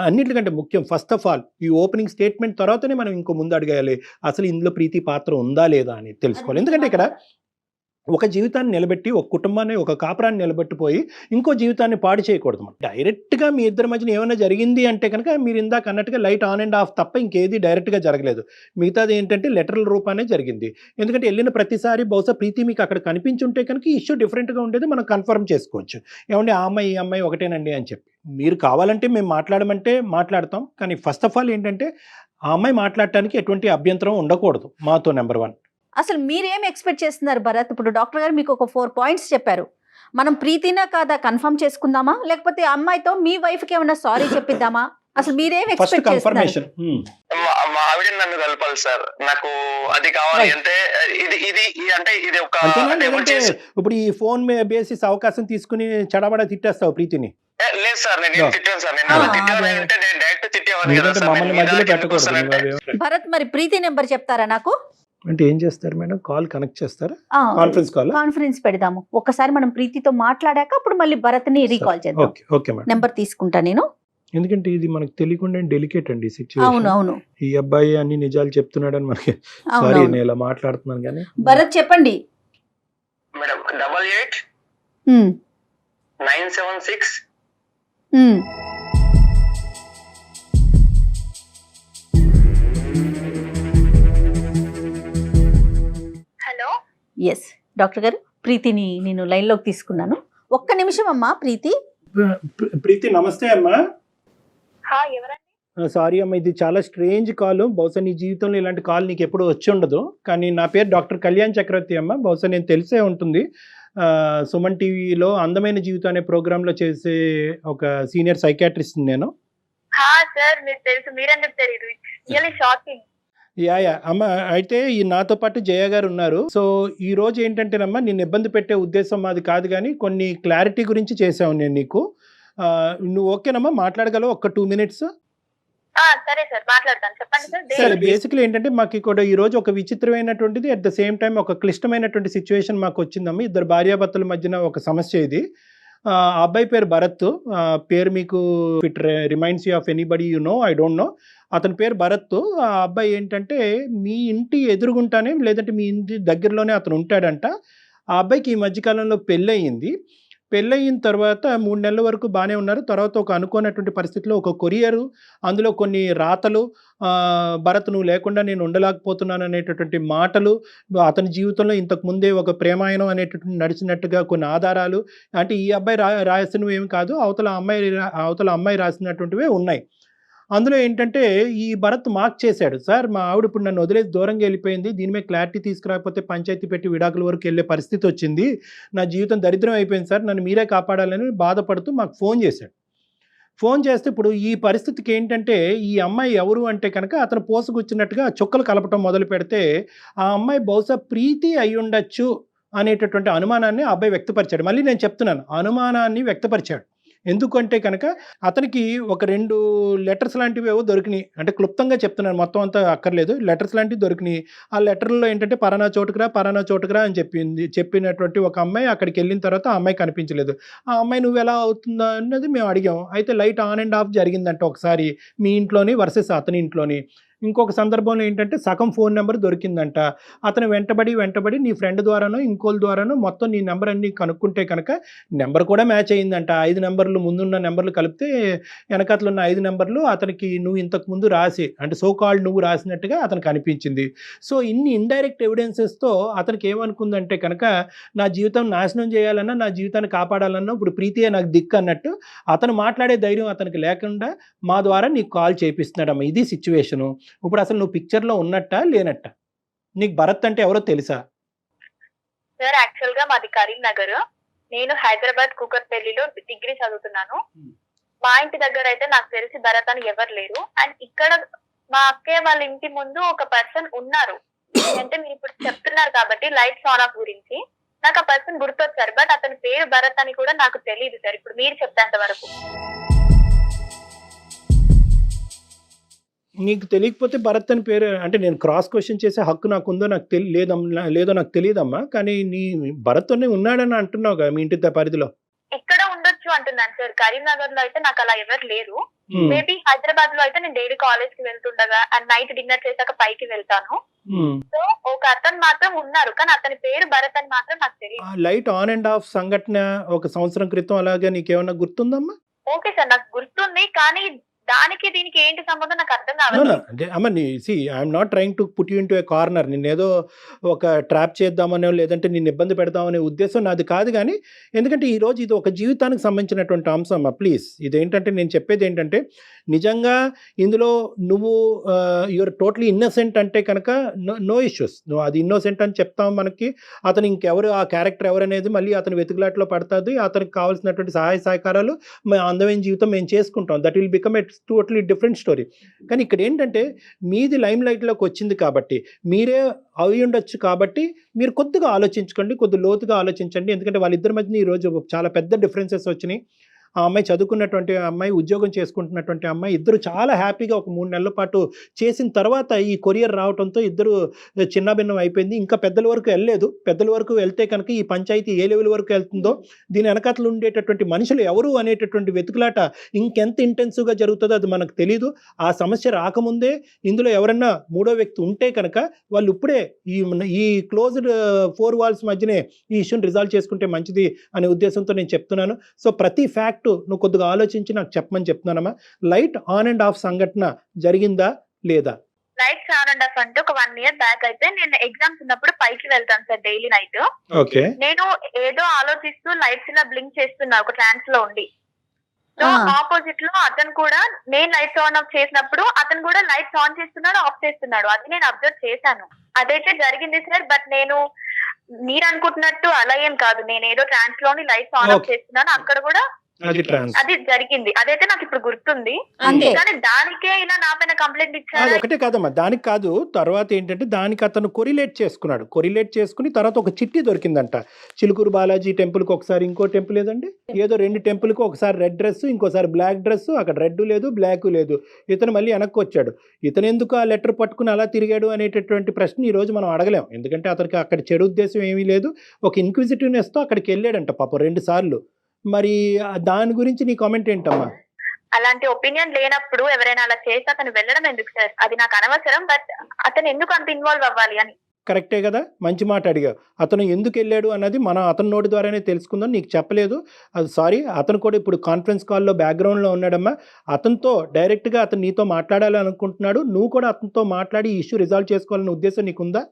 అన్నిటికంటే ముఖ్యం, ఫస్ట్ ఆఫ్ ఆల్ ఈ ఓపెనింగ్ స్టేట్మెంట్ తర్వాతనే మనం ఇంకో ముందు అడగాలి అసలు ఇందులో ప్రీతి పాత్ర ఉందా లేదా అని తెలుసుకోవాలి. ఎందుకంటే ఇక్కడ ఒక జీవితాన్ని నిలబెట్టి ఒక కుటుంబాన్ని ఒక కాపురాన్ని నిలబెట్టిపోయి ఇంకో జీవితాన్ని పాడు చేయకూడదు. డైరెక్ట్గా మీ ఇద్దరి మధ్యన ఏమైనా జరిగింది అంటే కనుక మీరు ఇందాక అన్నట్టుగా లైట్ ఆన్ అండ్ ఆఫ్ తప్ప ఇంకేది డైరెక్ట్గా జరగలేదు. మిగతాది ఏంటంటే లెటరల్ రూపానే జరిగింది. ఎందుకంటే వెళ్ళిన ప్రతిసారి బహుశా ప్రీతి మీకు అక్కడ కనిపించుంటే కనుక ఈ ఇష్యూ డిఫరెంట్గా ఉండేది, మనం కన్ఫర్మ్ చేసుకోవచ్చు. ఏమంటే ఆ అమ్మాయి ఈ అమ్మాయి ఒకటేనండి అని చెప్పి. మీరు కావాలంటే మేము మాట్లాడమంటే మాట్లాడతాం, కానీ ఫస్ట్ ఆఫ్ ఆల్ ఏంటంటే ఆ అమ్మాయి మాట్లాడటానికి ఎటువంటి అభ్యంతరం ఉండకూడదు మాతో. నెంబర్ 1. అసలు మీరేం ఎక్స్పెక్ట్ చేస్తున్నారు భరత్? ఇప్పుడు డాక్టర్ గారు మీకు ఒక 4 పాయింట్స్ చెప్పారు. మనం ప్రీతినా కాదా కన్ఫర్మ్ చేసుకుందామా, లేకపోతే అమ్మాయితో మీ వైఫ్ కి ఏమన్నా సారీ చెప్పిద్దామా? అసలు మీరేం ఎక్స్పెక్ట్ చేస్తున్నారు? మా ఆవిడ నన్ను కలపాలి సార్, నాకు అది కావాలి. అంటే ఇది అంటే ఇది ఒక ఇప్పుడు ఈ ఫోన్ బేసిస్ అవకాశం తీసుకుని చడబడ తిట్టేస్తావు ప్రీతిని? లేదు సార్, నేను తిట్టాను సార్. నేను డైరెక్ట్ తిట్టేవాడిని కదా సార్. భరత్, మరి ప్రీతి నెంబర్ చెప్తారా నాకు? అంటే ఏం చేస్తారు మేడం? కాల్ కనెక్ట్ చేస్తారా? కాన్ఫరెన్స్ పెడదాము. ఒక్కసారి మనం ప్రీతితో మాట్లాడాక అప్పుడు మళ్ళీ భరత్ ని రీకాల్ చేద్దాం. ఓకే మేడం, నెంబర్ తీసుకుంటా నేను. ఎందుకంటే ఇది మనకు తెలియకుండా డెలికేట్ అండి సిచ్యువేషన్. అవును, ఈ అబ్బాయి అన్ని నిజాలు చెప్తున్నాడని మనకి, సారీ నేను ఇలా మాట్లాడుతున్నాను కానీ. భరత్ చెప్పండి మేడం. 88 976 ఎస్ డాక్టర్ గారు, ప్రీతిని నేను లైన్ లోకి తీసుకున్నాను. ఒక్క నిమిషం అమ్మా. ప్రీతి నమస్తే అమ్మా. సారీ అమ్మా, ఇది చాలా స్ట్రేంజ్ కాల్. బహుశా నీ జీవితంలో ఇలాంటి కాల్ నీకు ఎప్పుడు వచ్చి ఉండదు. కానీ నా పేరు డాక్టర్ కళ్యాణ్ చక్రవర్తి అమ్మ. బహుశా నేను తెలిసే ఉంటుంది, సుమన్ టీవీలో అందమైన జీవితం అనే ప్రోగ్రాంలో చేసే ఒక సీనియర్ సైకాట్రిస్ట్ నేను. యా అమ్మ, అయితే ఈ నాతో పాటు జయ గారు ఉన్నారు. సో ఈ రోజు ఏంటంటేనమ్మా, నిన్ను ఇబ్బంది పెట్టే ఉద్దేశం మాది కాదు, కానీ కొన్ని క్లారిటీ గురించి చేసావు నేను నీకు. నువ్వు ఓకేనమ్మా, మాట్లాడగలవు ఒక 2 minutes? సరే సార్, మాట్లాడతాను. చెప్పండి సార్. సరే, బేసిక్లీ ఏంటంటే మాకు ఇక్కడ ఈ రోజు ఒక విచిత్రమైనటువంటిది, అట్ ద సేమ్ టైం ఒక క్లిష్టమైనటువంటి సిచ్యువేషన్ మాకు వచ్చిందమ్మా. ఇద్దరు భార్యాభర్తల మధ్యన ఒక సమస్య ఇది. ఆ అబ్బాయి పేరు భరత్. పేరు మీకు it reminds you of anybody you know, I don't know. అతని పేరు భరత్. ఆ అబ్బాయి ఏంటంటే మీ ఇంటి ఎదురుగుంటానే, లేదంటే మీ ఇంటి దగ్గరలోనే అతను ఉంటాడంట. ఆ అబ్బాయికి ఈ మధ్యకాలంలో పెళ్ళయింది. పెళ్ళయిన తర్వాత 3 నెలల వరకు బాగానే ఉన్నారు. తర్వాత ఒక అనుకోనటువంటి పరిస్థితిలో ఒక కొరియరు, అందులో కొన్ని రాతలు, భరత్ నువ్వు లేకుండా నేను ఉండలేకపోతున్నాను అనేటటువంటి మాటలు, అతని జీవితంలో ఇంతకు ముందే ఒక ప్రేమాయణం అనేటటువంటి నడిచినట్టుగా కొన్ని ఆధారాలు, అంటే ఈ అబ్బాయి రాసినవి ఏమి కాదు, అవతల అమ్మాయి రాసినటువంటివే ఉన్నాయి. అందులో ఏంటంటే ఈ భరత్ మార్క్ చేశాడు, సార్ మా ఆవిడ ఇప్పుడు నన్ను వదిలేసి దూరంగా వెళ్ళిపోయింది, దీని మీద క్లారిటీ తీసుకురాకపోతే పంచాయతీ పెట్టి విడాకుల వరకు వెళ్ళే పరిస్థితి వచ్చింది, నా జీవితం దరిద్రం అయిపోయింది సార్, నన్ను మీరే కాపాడాలని బాధపడుతూ మాకు ఫోన్ చేశాడు. ఫోన్ చేస్తే ఇప్పుడు ఈ పరిస్థితికి ఏంటంటే ఈ అమ్మాయి ఎవరు అంటే కనుక అతను పోసుకొచ్చినట్టుగా చుక్కలు కలపటం మొదలు పెడితే ఆ అమ్మాయి బహుశా ప్రీతి అయి ఉండొచ్చు అనేటటువంటి అనుమానాన్ని ఆ అబ్బాయి వ్యక్తపరిచాడు. మళ్ళీ నేను చెప్తున్నాను, అనుమానాన్ని వ్యక్తపరిచాడు. ఎందుకంటే కనుక అతనికి ఒక 2 లెటర్స్ లాంటివి ఏవో దొరికినాయి. అంటే క్లుప్తంగా చెప్తున్నాను, మొత్తం అంతా అక్కర్లేదు. లెటర్స్ లాంటివి దొరికినాయి. ఆ లెటర్లో ఏంటంటే పలానా చోటుకురా అని చెప్పినటువంటి ఒక అమ్మాయి అక్కడికి వెళ్ళిన తర్వాత ఆ అమ్మాయి కనిపించలేదు. ఆ అమ్మాయి నువ్వు ఎలా అవుతుందా అన్నది మేము అడిగాం. అయితే లైట్ ఆన్ అండ్ ఆఫ్ జరిగిందంట ఒకసారి మీ ఇంట్లోని వర్సెస్ అతని ఇంట్లోని. ఇంకొక సందర్భంలో ఏంటంటే సగం ఫోన్ నెంబర్ దొరికిందంట. అతను వెంటబడి నీ ఫ్రెండ్ ద్వారానో ఇంకోళ్ళ ద్వారానో మొత్తం నీ నెంబర్ అన్ని కనుక్కుంటే కనుక నెంబర్ కూడా మ్యాచ్ అయ్యిందంట. 5 నెంబర్లు ముందున్న నెంబర్లు కలిపితే వెనకతలు ఉన్న 5 నెంబర్లు అతనికి నువ్వు ఇంతకు ముందు రాసి, అంటే సో కాల్డ్ నువ్వు రాసినట్టుగా అతనికి అనిపించింది. సో ఇన్ని ఇండైరెక్ట్ ఎవిడెన్సెస్తో అతనికి ఏమనుకుందంటే కనుక నా జీవితం నాశనం చేయాలన్నా, నా జీవితాన్ని కాపాడాలన్నా ఇప్పుడు ప్రీతియే నాకు దిక్కు అన్నట్టు అతను మాట్లాడే ధైర్యం అతనికి లేకుండా మా ద్వారా నీకు కాల్ చేపిస్తున్నాడమ్మా. ఇది సిచ్యువేషను. ఇప్పుడు అసలు నువ్వు పిక్చర్లో ఉన్నట్టా లేనట్టా? నీకు భరత్ అంటే ఎవరో తెలుసా? సార్ యాక్చువల్ గా మాది కరీంనగర్, నేను హైదరాబాద్ కూకట్పల్లిలో డిగ్రీ చదువుతున్నాను. మా ఇంటి దగ్గర అయితే నాకు తెలిసి భరత్ అని ఎవరు లేరు. అండ్ ఇక్కడ మా అక్కయ్య వాళ్ళ ఇంటి ముందు ఒక పర్సన్ ఉన్నారు. అంటే మీరు ఇప్పుడు చెప్తున్నారు కాబట్టి లైట్స్ ఆన్ ఆఫ్ గురించి నాకు ఆ పర్సన్ గుర్తొచ్చారు. బట్ అతని పేరు భరత్ అని కూడా నాకు తెలియదు సార్, ఇప్పుడు మీరు చెప్పేంత వరకు. నీకు తెలియకపోతే భరత్ అని పేరు అంటే నేను క్రాస్ క్వశ్చన్ చేసే హక్కు నాకు ఉందో నాకు లేదో నాకు తెలియదమ్మా, కానీ నీ భరత్ అనే ఉన్నాడని అంటున్నావు కదా మీ ఇంటి పరిధిలో. ఎక్కడ ఉండొచ్చు అంటున్నాను సార్. కరీంనగర్ లో అయితే నాకు అలా ఎవరు లేరు. మేబీ హైదరాబాద్ లో అయితే నేను డైలీ కాలేజ్ కి వెళ్తుండగా అండ్ నైట్ డిన్నర్ చేశాక పైకి వెళ్తాను. సో ఒక అతను మాత్రం ఉన్నారు, కానీ అతని పేరు భరత్ అని మాత్రం నాకు తెలియదు. లైట్ ఆన్ అండ్ ఆఫ్ సంఘటన ఒక సంవత్సరం క్రితం అలాగే నీకేమన్నా గుర్తుందమ్మా? ఓకే సార్, నాకు గుర్తుంది, కానీ దానికి దీనికి ఏంటి సంబంధం నాకు అర్థం కావాలి. అంటే అమ్మ I'm not trying to put you into A corner, నిన్నేదో ఒక ట్రాప్ చేద్దామనో లేదంటే నిన్ను ఇబ్బంది పెడదామనే ఉద్దేశం నాది కాదు. కానీ ఎందుకంటే ఈరోజు ఇది ఒక జీవితానికి సంబంధించినటువంటి అంశం అమ్మ. ప్లీజ్ ఇదేంటంటే నేను చెప్పేది ఏంటంటే నిజంగా ఇందులో నువ్వు యువర్ టోటలీ ఇన్నోసెంట్ అంటే కనుక నో ఇష్యూస్, నువ్వు అది ఇన్నోసెంట్ అని చెప్తాం. మనకి అతను ఇంకెవరు ఆ క్యారెక్టర్ ఎవరు అనేది మళ్ళీ అతను వెతుకులాట్లో పడుతుంది. అతనికి కావాల్సినటువంటి సహాయ సహకారాలు అందమైన జీవితం మేము చేసుకుంటాం. That will become a totally different story. కానీ ఇక్కడ ఏంటంటే మీది లైమ్ లైట్లోకి వచ్చింది కాబట్టి మీరే అవి ఉండొచ్చు కాబట్టి మీరు కొద్దిగా ఆలోచించుకోండి, కొద్దిగా లోతుగా ఆలోచించండి. ఎందుకంటే వాళ్ళిద్దరి మధ్య ఈరోజు చాలా పెద్ద డిఫరెన్సెస్ వచ్చినాయి. ఆ అమ్మాయి చదువుకున్నటువంటి అమ్మాయి, ఉద్యోగం చేసుకుంటున్నటువంటి అమ్మాయి, ఇద్దరు చాలా హ్యాపీగా ఒక 3 నెలల పాటు చేసిన తర్వాత ఈ కొరియర్ రావడంతో ఇద్దరు చిన్నభిన్నం అయిపోయింది. ఇంకా పెద్దల వరకు వెళ్ళలేదు. పెద్దల వరకు వెళ్తే కనుక ఈ పంచాయతీ ఏ లెవెల్ వరకు వెళ్తుందో, దీని వెనకతలు ఉండేటటువంటి మనుషులు ఎవరు అనేటటువంటి వెతుకులాట ఇంకెంత ఇంటెన్సివ్గా జరుగుతుందో అది మనకు తెలీదు. ఆ సమస్య రాకముందే ఇందులో ఎవరన్నా మూడో వ్యక్తి ఉంటే కనుక వాళ్ళు ఇప్పుడే ఈ క్లోజ్డ్ 4 walls మధ్యనే ఈ ఇష్యూని రిజాల్వ్ చేసుకుంటే మంచిది అనే ఉద్దేశంతో నేను చెప్తున్నాను. సో ప్రతి ఫ్యాక్ట్ నువ్వు కొద్దిగా ఆలోచించి నాకు చెప్పమని చెప్తున్నానమ్మా. లైట్ ఆన్ అండ్ ఆఫ్ సంఘటన జరిగిందా లేదా? లైట్స్ ఆన్ అండ్ ఆఫ్ అంటే ఒక 1 year బ్యాక్ అయితే నేను ఎగ్జామ్స్ ఉన్నప్పుడు పైకి వెళ్తాను సార్ డైలీ నైట్. ఓకే. నేను ఏదో ఆలోచిస్తూ లైట్స్ ఇలా బ్లింక్ చేస్తున్నా ఒక ట్రాన్స్ లో ఉండి. సో ఆపోజిట్ లో అతను కూడా నేను లైట్స్ ఆన్ ఆఫ్ చేసినప్పుడు అతను కూడా లైట్స్ ఆన్ చేస్తున్నాడు, ఆఫ్ చేస్తున్నాడు. అది నేను అబ్జర్వ్ చేశాను. అదైతే జరిగింది సార్. బట్ నేను మీరు అనుకుంటున్నట్టు అలా ఏం కాదు. నేను ఏదో ట్రాన్స్ లోని లైట్స్ ఆన్ ఆఫ్ చేస్తున్నాను, అక్కడ కూడా అది జరిగింది. అదైతే నాకు ఇప్పుడు గుర్తుంది. కానీ దానికే ఇలా నా పైన కంప్లైంట్ ఇచ్చారు. ఒకటే కాదమ్మా, దానికి కాదు. తర్వాత ఏంటంటే దానికి అతను కొరిలేట్ చేసుకున్నాడు. కొరిలేట్ చేసుకుని తర్వాత ఒక చిట్టి దొరికిందంట. చిలుకూరు బాలాజీ టెంపుల్కి ఒకసారి, ఇంకో టెంపుల్ ఏదండి ఏదో 2 టెంపుల్కి ఒకసారి రెడ్ డ్రెస్, ఇంకోసారి బ్లాక్ డ్రెస్. అక్కడ రెడ్ లేదు, బ్లాక్ లేదు. ఇతను మళ్ళీ వెనక్కి వచ్చాడు. ఇతను ఎందుకు ఆ లెటర్ పట్టుకుని అలా తిరిగాడు అనేటటువంటి ప్రశ్న ఈ రోజు మనం అడగలేం. ఎందుకంటే అతనికి అక్కడ చెడు ఉద్దేశం ఏమీ లేదు. ఒక ఇన్క్విజిటివ్నెస్తో అక్కడికి వెళ్ళాడంట పాపం 2 సార్లు. మరి దాని గురించి నీ కామెంట్ ఏంటమ్మా? అలాంటి ఒపీనియన్ లేనప్పుడు ఎవరైనా అలా చేసి అతను వెళ్ళడం ఎందుకు సార్? అది నాకు అనవసరం. బట్ అతను ఎందుకు అంత ఇన్వాల్వ్ అవ్వాలి అని. కరెక్టే కదా, మంచి మాట అడిగావు. అతను ఎందుకు వెళ్ళాడు అన్నది మనం అతని నోటి ద్వారానే తెలుసుకుందాం. నీకు చెప్పలేదు అది సారీ. అతను కూడా ఇప్పుడు కాన్ఫరెన్స్ కాల్లో బ్యాక్గ్రౌండ్లో ఉన్నాడమ్మా. అతనితో డైరెక్ట్గా అతను నీతో మాట్లాడాలని అనుకుంటున్నాడు. నువ్వు కూడా అతనితో మాట్లాడి ఈ ఇష్యూ రిజాల్వ్ చేసుకోవాలనే ఉద్దేశం నీకుందా?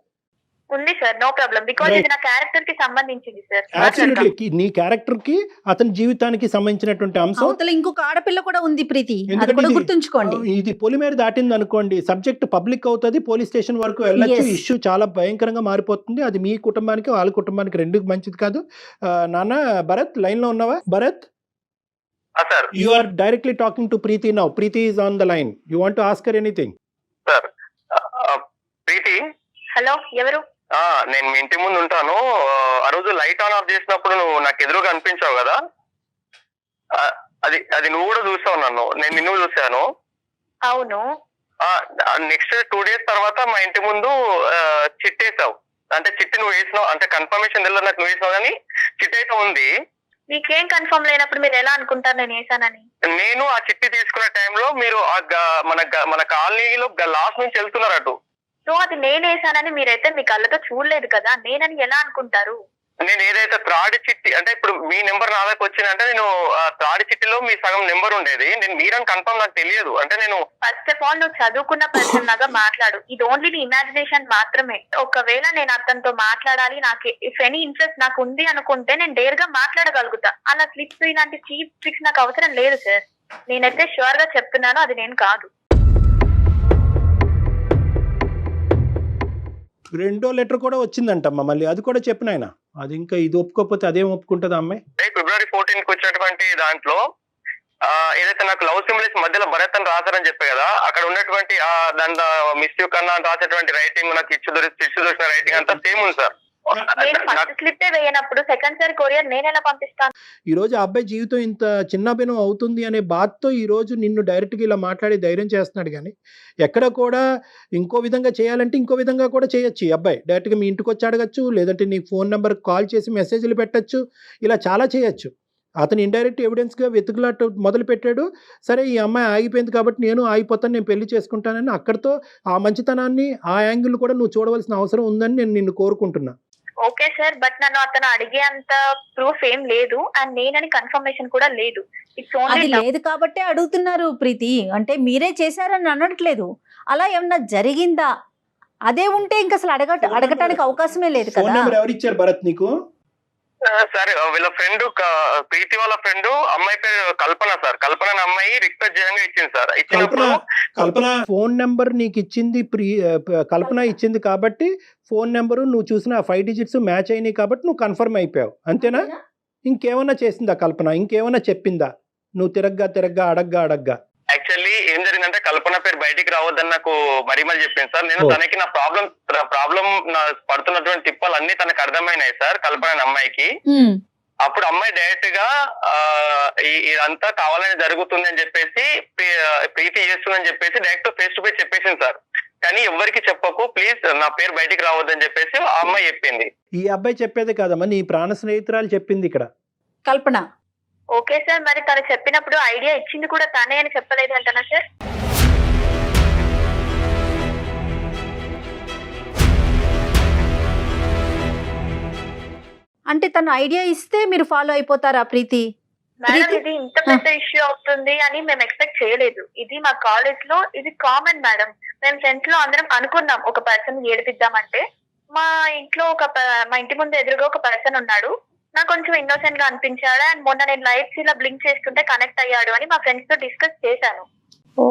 ఉంది సార్, నో ప్రాబ్లం. బికాజ్ ఇది నా క్యారెక్టర్ కి సంబంధించింది సార్. అబ్సల్యూట్లీ నీ క్యారెక్టర్ కి అతని జీవితానికి సంబంధించినటువంటి అంశం. ఇంకొక ఆడపిల్ల కూడా ఉంది ప్రీతి, అది కూడా గుర్తుంచుకోండి. ఇది పొలిమేర దాటింది అనుకోండి, సబ్జెక్ట్ పబ్లిక్ అవుతుంది, పోలీస్ స్టేషన్ వరకు వెళ్ళొచ్చు. ఇష్యూ చాలా భయంకరంగా మారిపోతుంది. అది మీ కుటుంబానికి వాళ్ళ కుటుంబానికి రెండుకి మంచిది కాదు. నాన్న భరత్ లైన్ లో ఉన్నావా? Bharath, you are directly talking to Preethi now. Preethi is on the line. You want to ask her anything? Sir Preethi. Hello, ఎవరు? నేను మీ ఇంటి ముందు ఉంటాను. ఆ రోజు లైట్ ఆన్ ఆఫ్ చేసినప్పుడు నువ్వు నాకు ఎదురుగా అనిపించావు కదా, అది నువ్వు కూడా చూసావు నన్ను, నేను నిన్ను చూసాను. అవును. నెక్స్ట్ 2 days తర్వాత మా ఇంటి ముందు చిట్టేసావు. అంటే చిట్టి నువ్వు వేసినావు, అంటే కన్ఫర్మేషన్ తెలియదు నాకు, నువ్వు వేసినావు కానీ చిట్టి అయితే ఉంది. మీకేం కన్ఫర్మ్ లేనప్పుడు మీరు ఎలా అనుకుంటారు నేను వేసానని? నేను ఆ చిట్టి తీసుకునే టైంలో మీరు మన కాలనీలో లాస్ట్ నుంచి వెళ్తున్నారు అటు. సో అది నేను వేసానని మీరైతే మీ కళ్ళతో చూడలేదు కదా, నేనని ఎలా అనుకుంటారు? నేను ఏదైతే థర్డ్ చిట్టి, అంటే ఇప్పుడు మీ నెంబర్ నా దగ్గర వచ్చిందంటే నేను థర్డ్ చిట్టిలో మీ సగం నెంబర్ ఉండేది. నేను మీరని కన్ఫర్మ్ నాకు తెలియదు. అంటే నేను ఫస్ట్ ఆఫ్ ఆల్ నువ్వు చదువుకున్న పర్సన్ లాగా మాట్లాడు. ఇది ఓన్లీ నీ ఇమాజినేషన్ మాత్రమే. ఒకవేళ నేను అతనితో మాట్లాడాలి, నాకు ఇఫ్ ఎనీ ఇంట్రెస్ట్ నాకు ఉంది అనుకుంటే నేను డేర్ గా మాట్లాడగలుగుతా. అలా స్లిప్స్ ఇలాంటి చీప్ ట్రిక్స్ నాకు అవసరం లేదు సార్. నేనైతే షూర్ గా చెప్తున్నాను, అది నేను కాదు. రెండో లెటర్ కూడా వచ్చిందంటమ్మా, మళ్ళీ అది కూడా చెప్పిన ఆయన. అది ఇంకా ఇది ఒప్పుకోకపోతే అదేం ఒప్పుకుంటుంది అమ్మాయి? February 14th వచ్చినటువంటి దాంట్లో ఏదైతే నాకు లవ్ సింబల్స్ మధ్యలో భరత్ అని రాశారని చెప్పే కదా, అక్కడ ఉన్నటువంటి దాంట్లో మిస్ యూ కన్నా అని రాసేటువంటి రైటింగ్, నాకు ఇచ్చు దొరికిన రైటింగ్ అంతా సేమ్ ఉంది సార్. నేను ఫస్ట్ స్లిప్ వేయనప్పుడు సెకండ్ సారి కొరియర్ నేను ఎలా పంపిస్తాను? ఈ రోజు ఆ అబ్బాయి జీవితం ఇంత చిన్నభిన్నం అవుతుంది అనే బాధతో ఈ రోజు నిన్ను డైరెక్ట్గా ఇలా మాట్లాడి ధైర్యం చేస్తున్నాడు. కానీ ఎక్కడ కూడా ఇంకో విధంగా చేయాలంటే ఇంకో విధంగా కూడా చేయొచ్చు. ఈ అబ్బాయి డైరెక్ట్గా మీ ఇంటికి వచ్చి అడగచ్చు, లేదంటే నీ ఫోన్ నెంబర్కి కాల్ చేసి మెసేజ్లు పెట్టచ్చు, ఇలా చాలా చేయొచ్చు. అతను ఇండైరెక్ట్ ఎవిడెన్స్గా వెతుకులాట మొదలు పెట్టాడు. సరే ఈ అమ్మాయి ఆగిపోయింది కాబట్టి నేను ఆగిపోతాను, నేను పెళ్లి చేసుకుంటానని అక్కడితో ఆ మంచితనాన్ని ఆ యాంగిల్ కూడా నువ్వు చూడవలసిన అవసరం ఉందని నేను నిన్ను కోరుకుంటున్నా. ఓకే సార్, బట్ నన్ను అతను అడిగే అంత ప్రూఫ్ ఏం లేదు అండ్ నేనని కన్ఫర్మేషన్ కూడా లేదు. ఇట్స్ అది ఓన్లీ లేదు కాబట్టే అడుగుతున్నారు ప్రీతి. అంటే మీరే చేశారని అనట్లేదు, అలా ఏమన్నా జరిగిందా? అదే ఉంటే ఇంక అసలు అడగటానికి అవకాశమే లేదు ఫోన్ కదా. నెంబర్ ఎవరు ఇచ్చారు భరత్ నీకు? సార్ వీళ్ళ ఫ్రెండ్ ప్రీతి వాళ్ళ ఫ్రెండ్ అమ్మాయి పేరు కల్పన సార్. కల్పన అనే అమ్మాయి రిక్వెస్ట్ చేయంగా ఇచ్చింది సార్. ఇచ్చినప్పుడు కల్పన ఫోన్ నెంబర్ నీకు ఇచ్చింది, కల్పన ఇచ్చింది కాబట్టి ఫోన్ నెంబరు నువ్వు చూసిన 5 డిజిట్స్ మ్యాచ్ అయినాయి కాబట్టి నువ్వు కన్ఫర్మ్ అయిపోయావు, అంతేనా? ఇంకేమన్నా చేసిందా కల్పన? ఇంకేమన్నా చెప్పిందా నువ్వు తిరగ్గా అడగ్గా? యాక్చువల్లీ ఏం జరిగిందంటే కల్పన పేరు బయటికి రావద్దని నాకు మరీ చెప్పింది సార్. నేను తనకి నా ప్రాబ్లం నా పడుతున్నటువంటి తిప్పలు అన్ని తనకు అర్థమైనాయి సార్, కల్పన అనే అమ్మాయికి. అప్పుడు అమ్మాయి డైరెక్ట్ గా ఇదంతా కావాలని జరుగుతుంది అని చెప్పేసి, ప్రీతి చేస్తుందని చెప్పేసి డైరెక్ట్ ఫేస్ టు ఫేస్ చెప్పేసింది సార్. కానీ ఎవరికి చెప్పకు ప్లీజ్, నా పేరు బయటికి రావద్దని చెప్పేసి ఆ అమ్మాయి చెప్పింది. ఈ అబ్బాయి చెప్పేది కాదమ్మా, నీ ప్రాణ స్నేహితురాలు చెప్పింది ఇక్కడ. కల్పన ఓకే సార్, మరి తను చెప్పినప్పుడు ఐడియా ఇచ్చింది కూడా తనే అని చెప్పలేదు అంటనా సార్? అంటే తను ఐడియా ఇస్తే మీరు ఫాలో అయిపోతారా ప్రీతి? మేడం ఇది ఇంత పెద్ద ఇష్యూ అవుతుంది అని మేము ఎక్స్పెక్ట్ చేయలేదు. ఇది మా కాలేజ్ లో ఇది కామన్ మేడం. మేము ఫ్రెండ్స్ లో అందరం అనుకున్నాం ఒక పర్సన్ ఏడిపిద్దామంటే. మా ఇంటి ముందు ఎదురుగా ఒక పర్సన్ ఉన్నాడు, నాకు కొంచెం ఇన్నోసెంట్ గా అనిపించాడు అండ్ మొన్న నేను లైట్స్ ఇలా బ్లింక్ చేస్తుంటే కనెక్ట్ అయ్యాడు అని మా ఫ్రెండ్స్ తో డిస్కస్ చేశాను. ఓ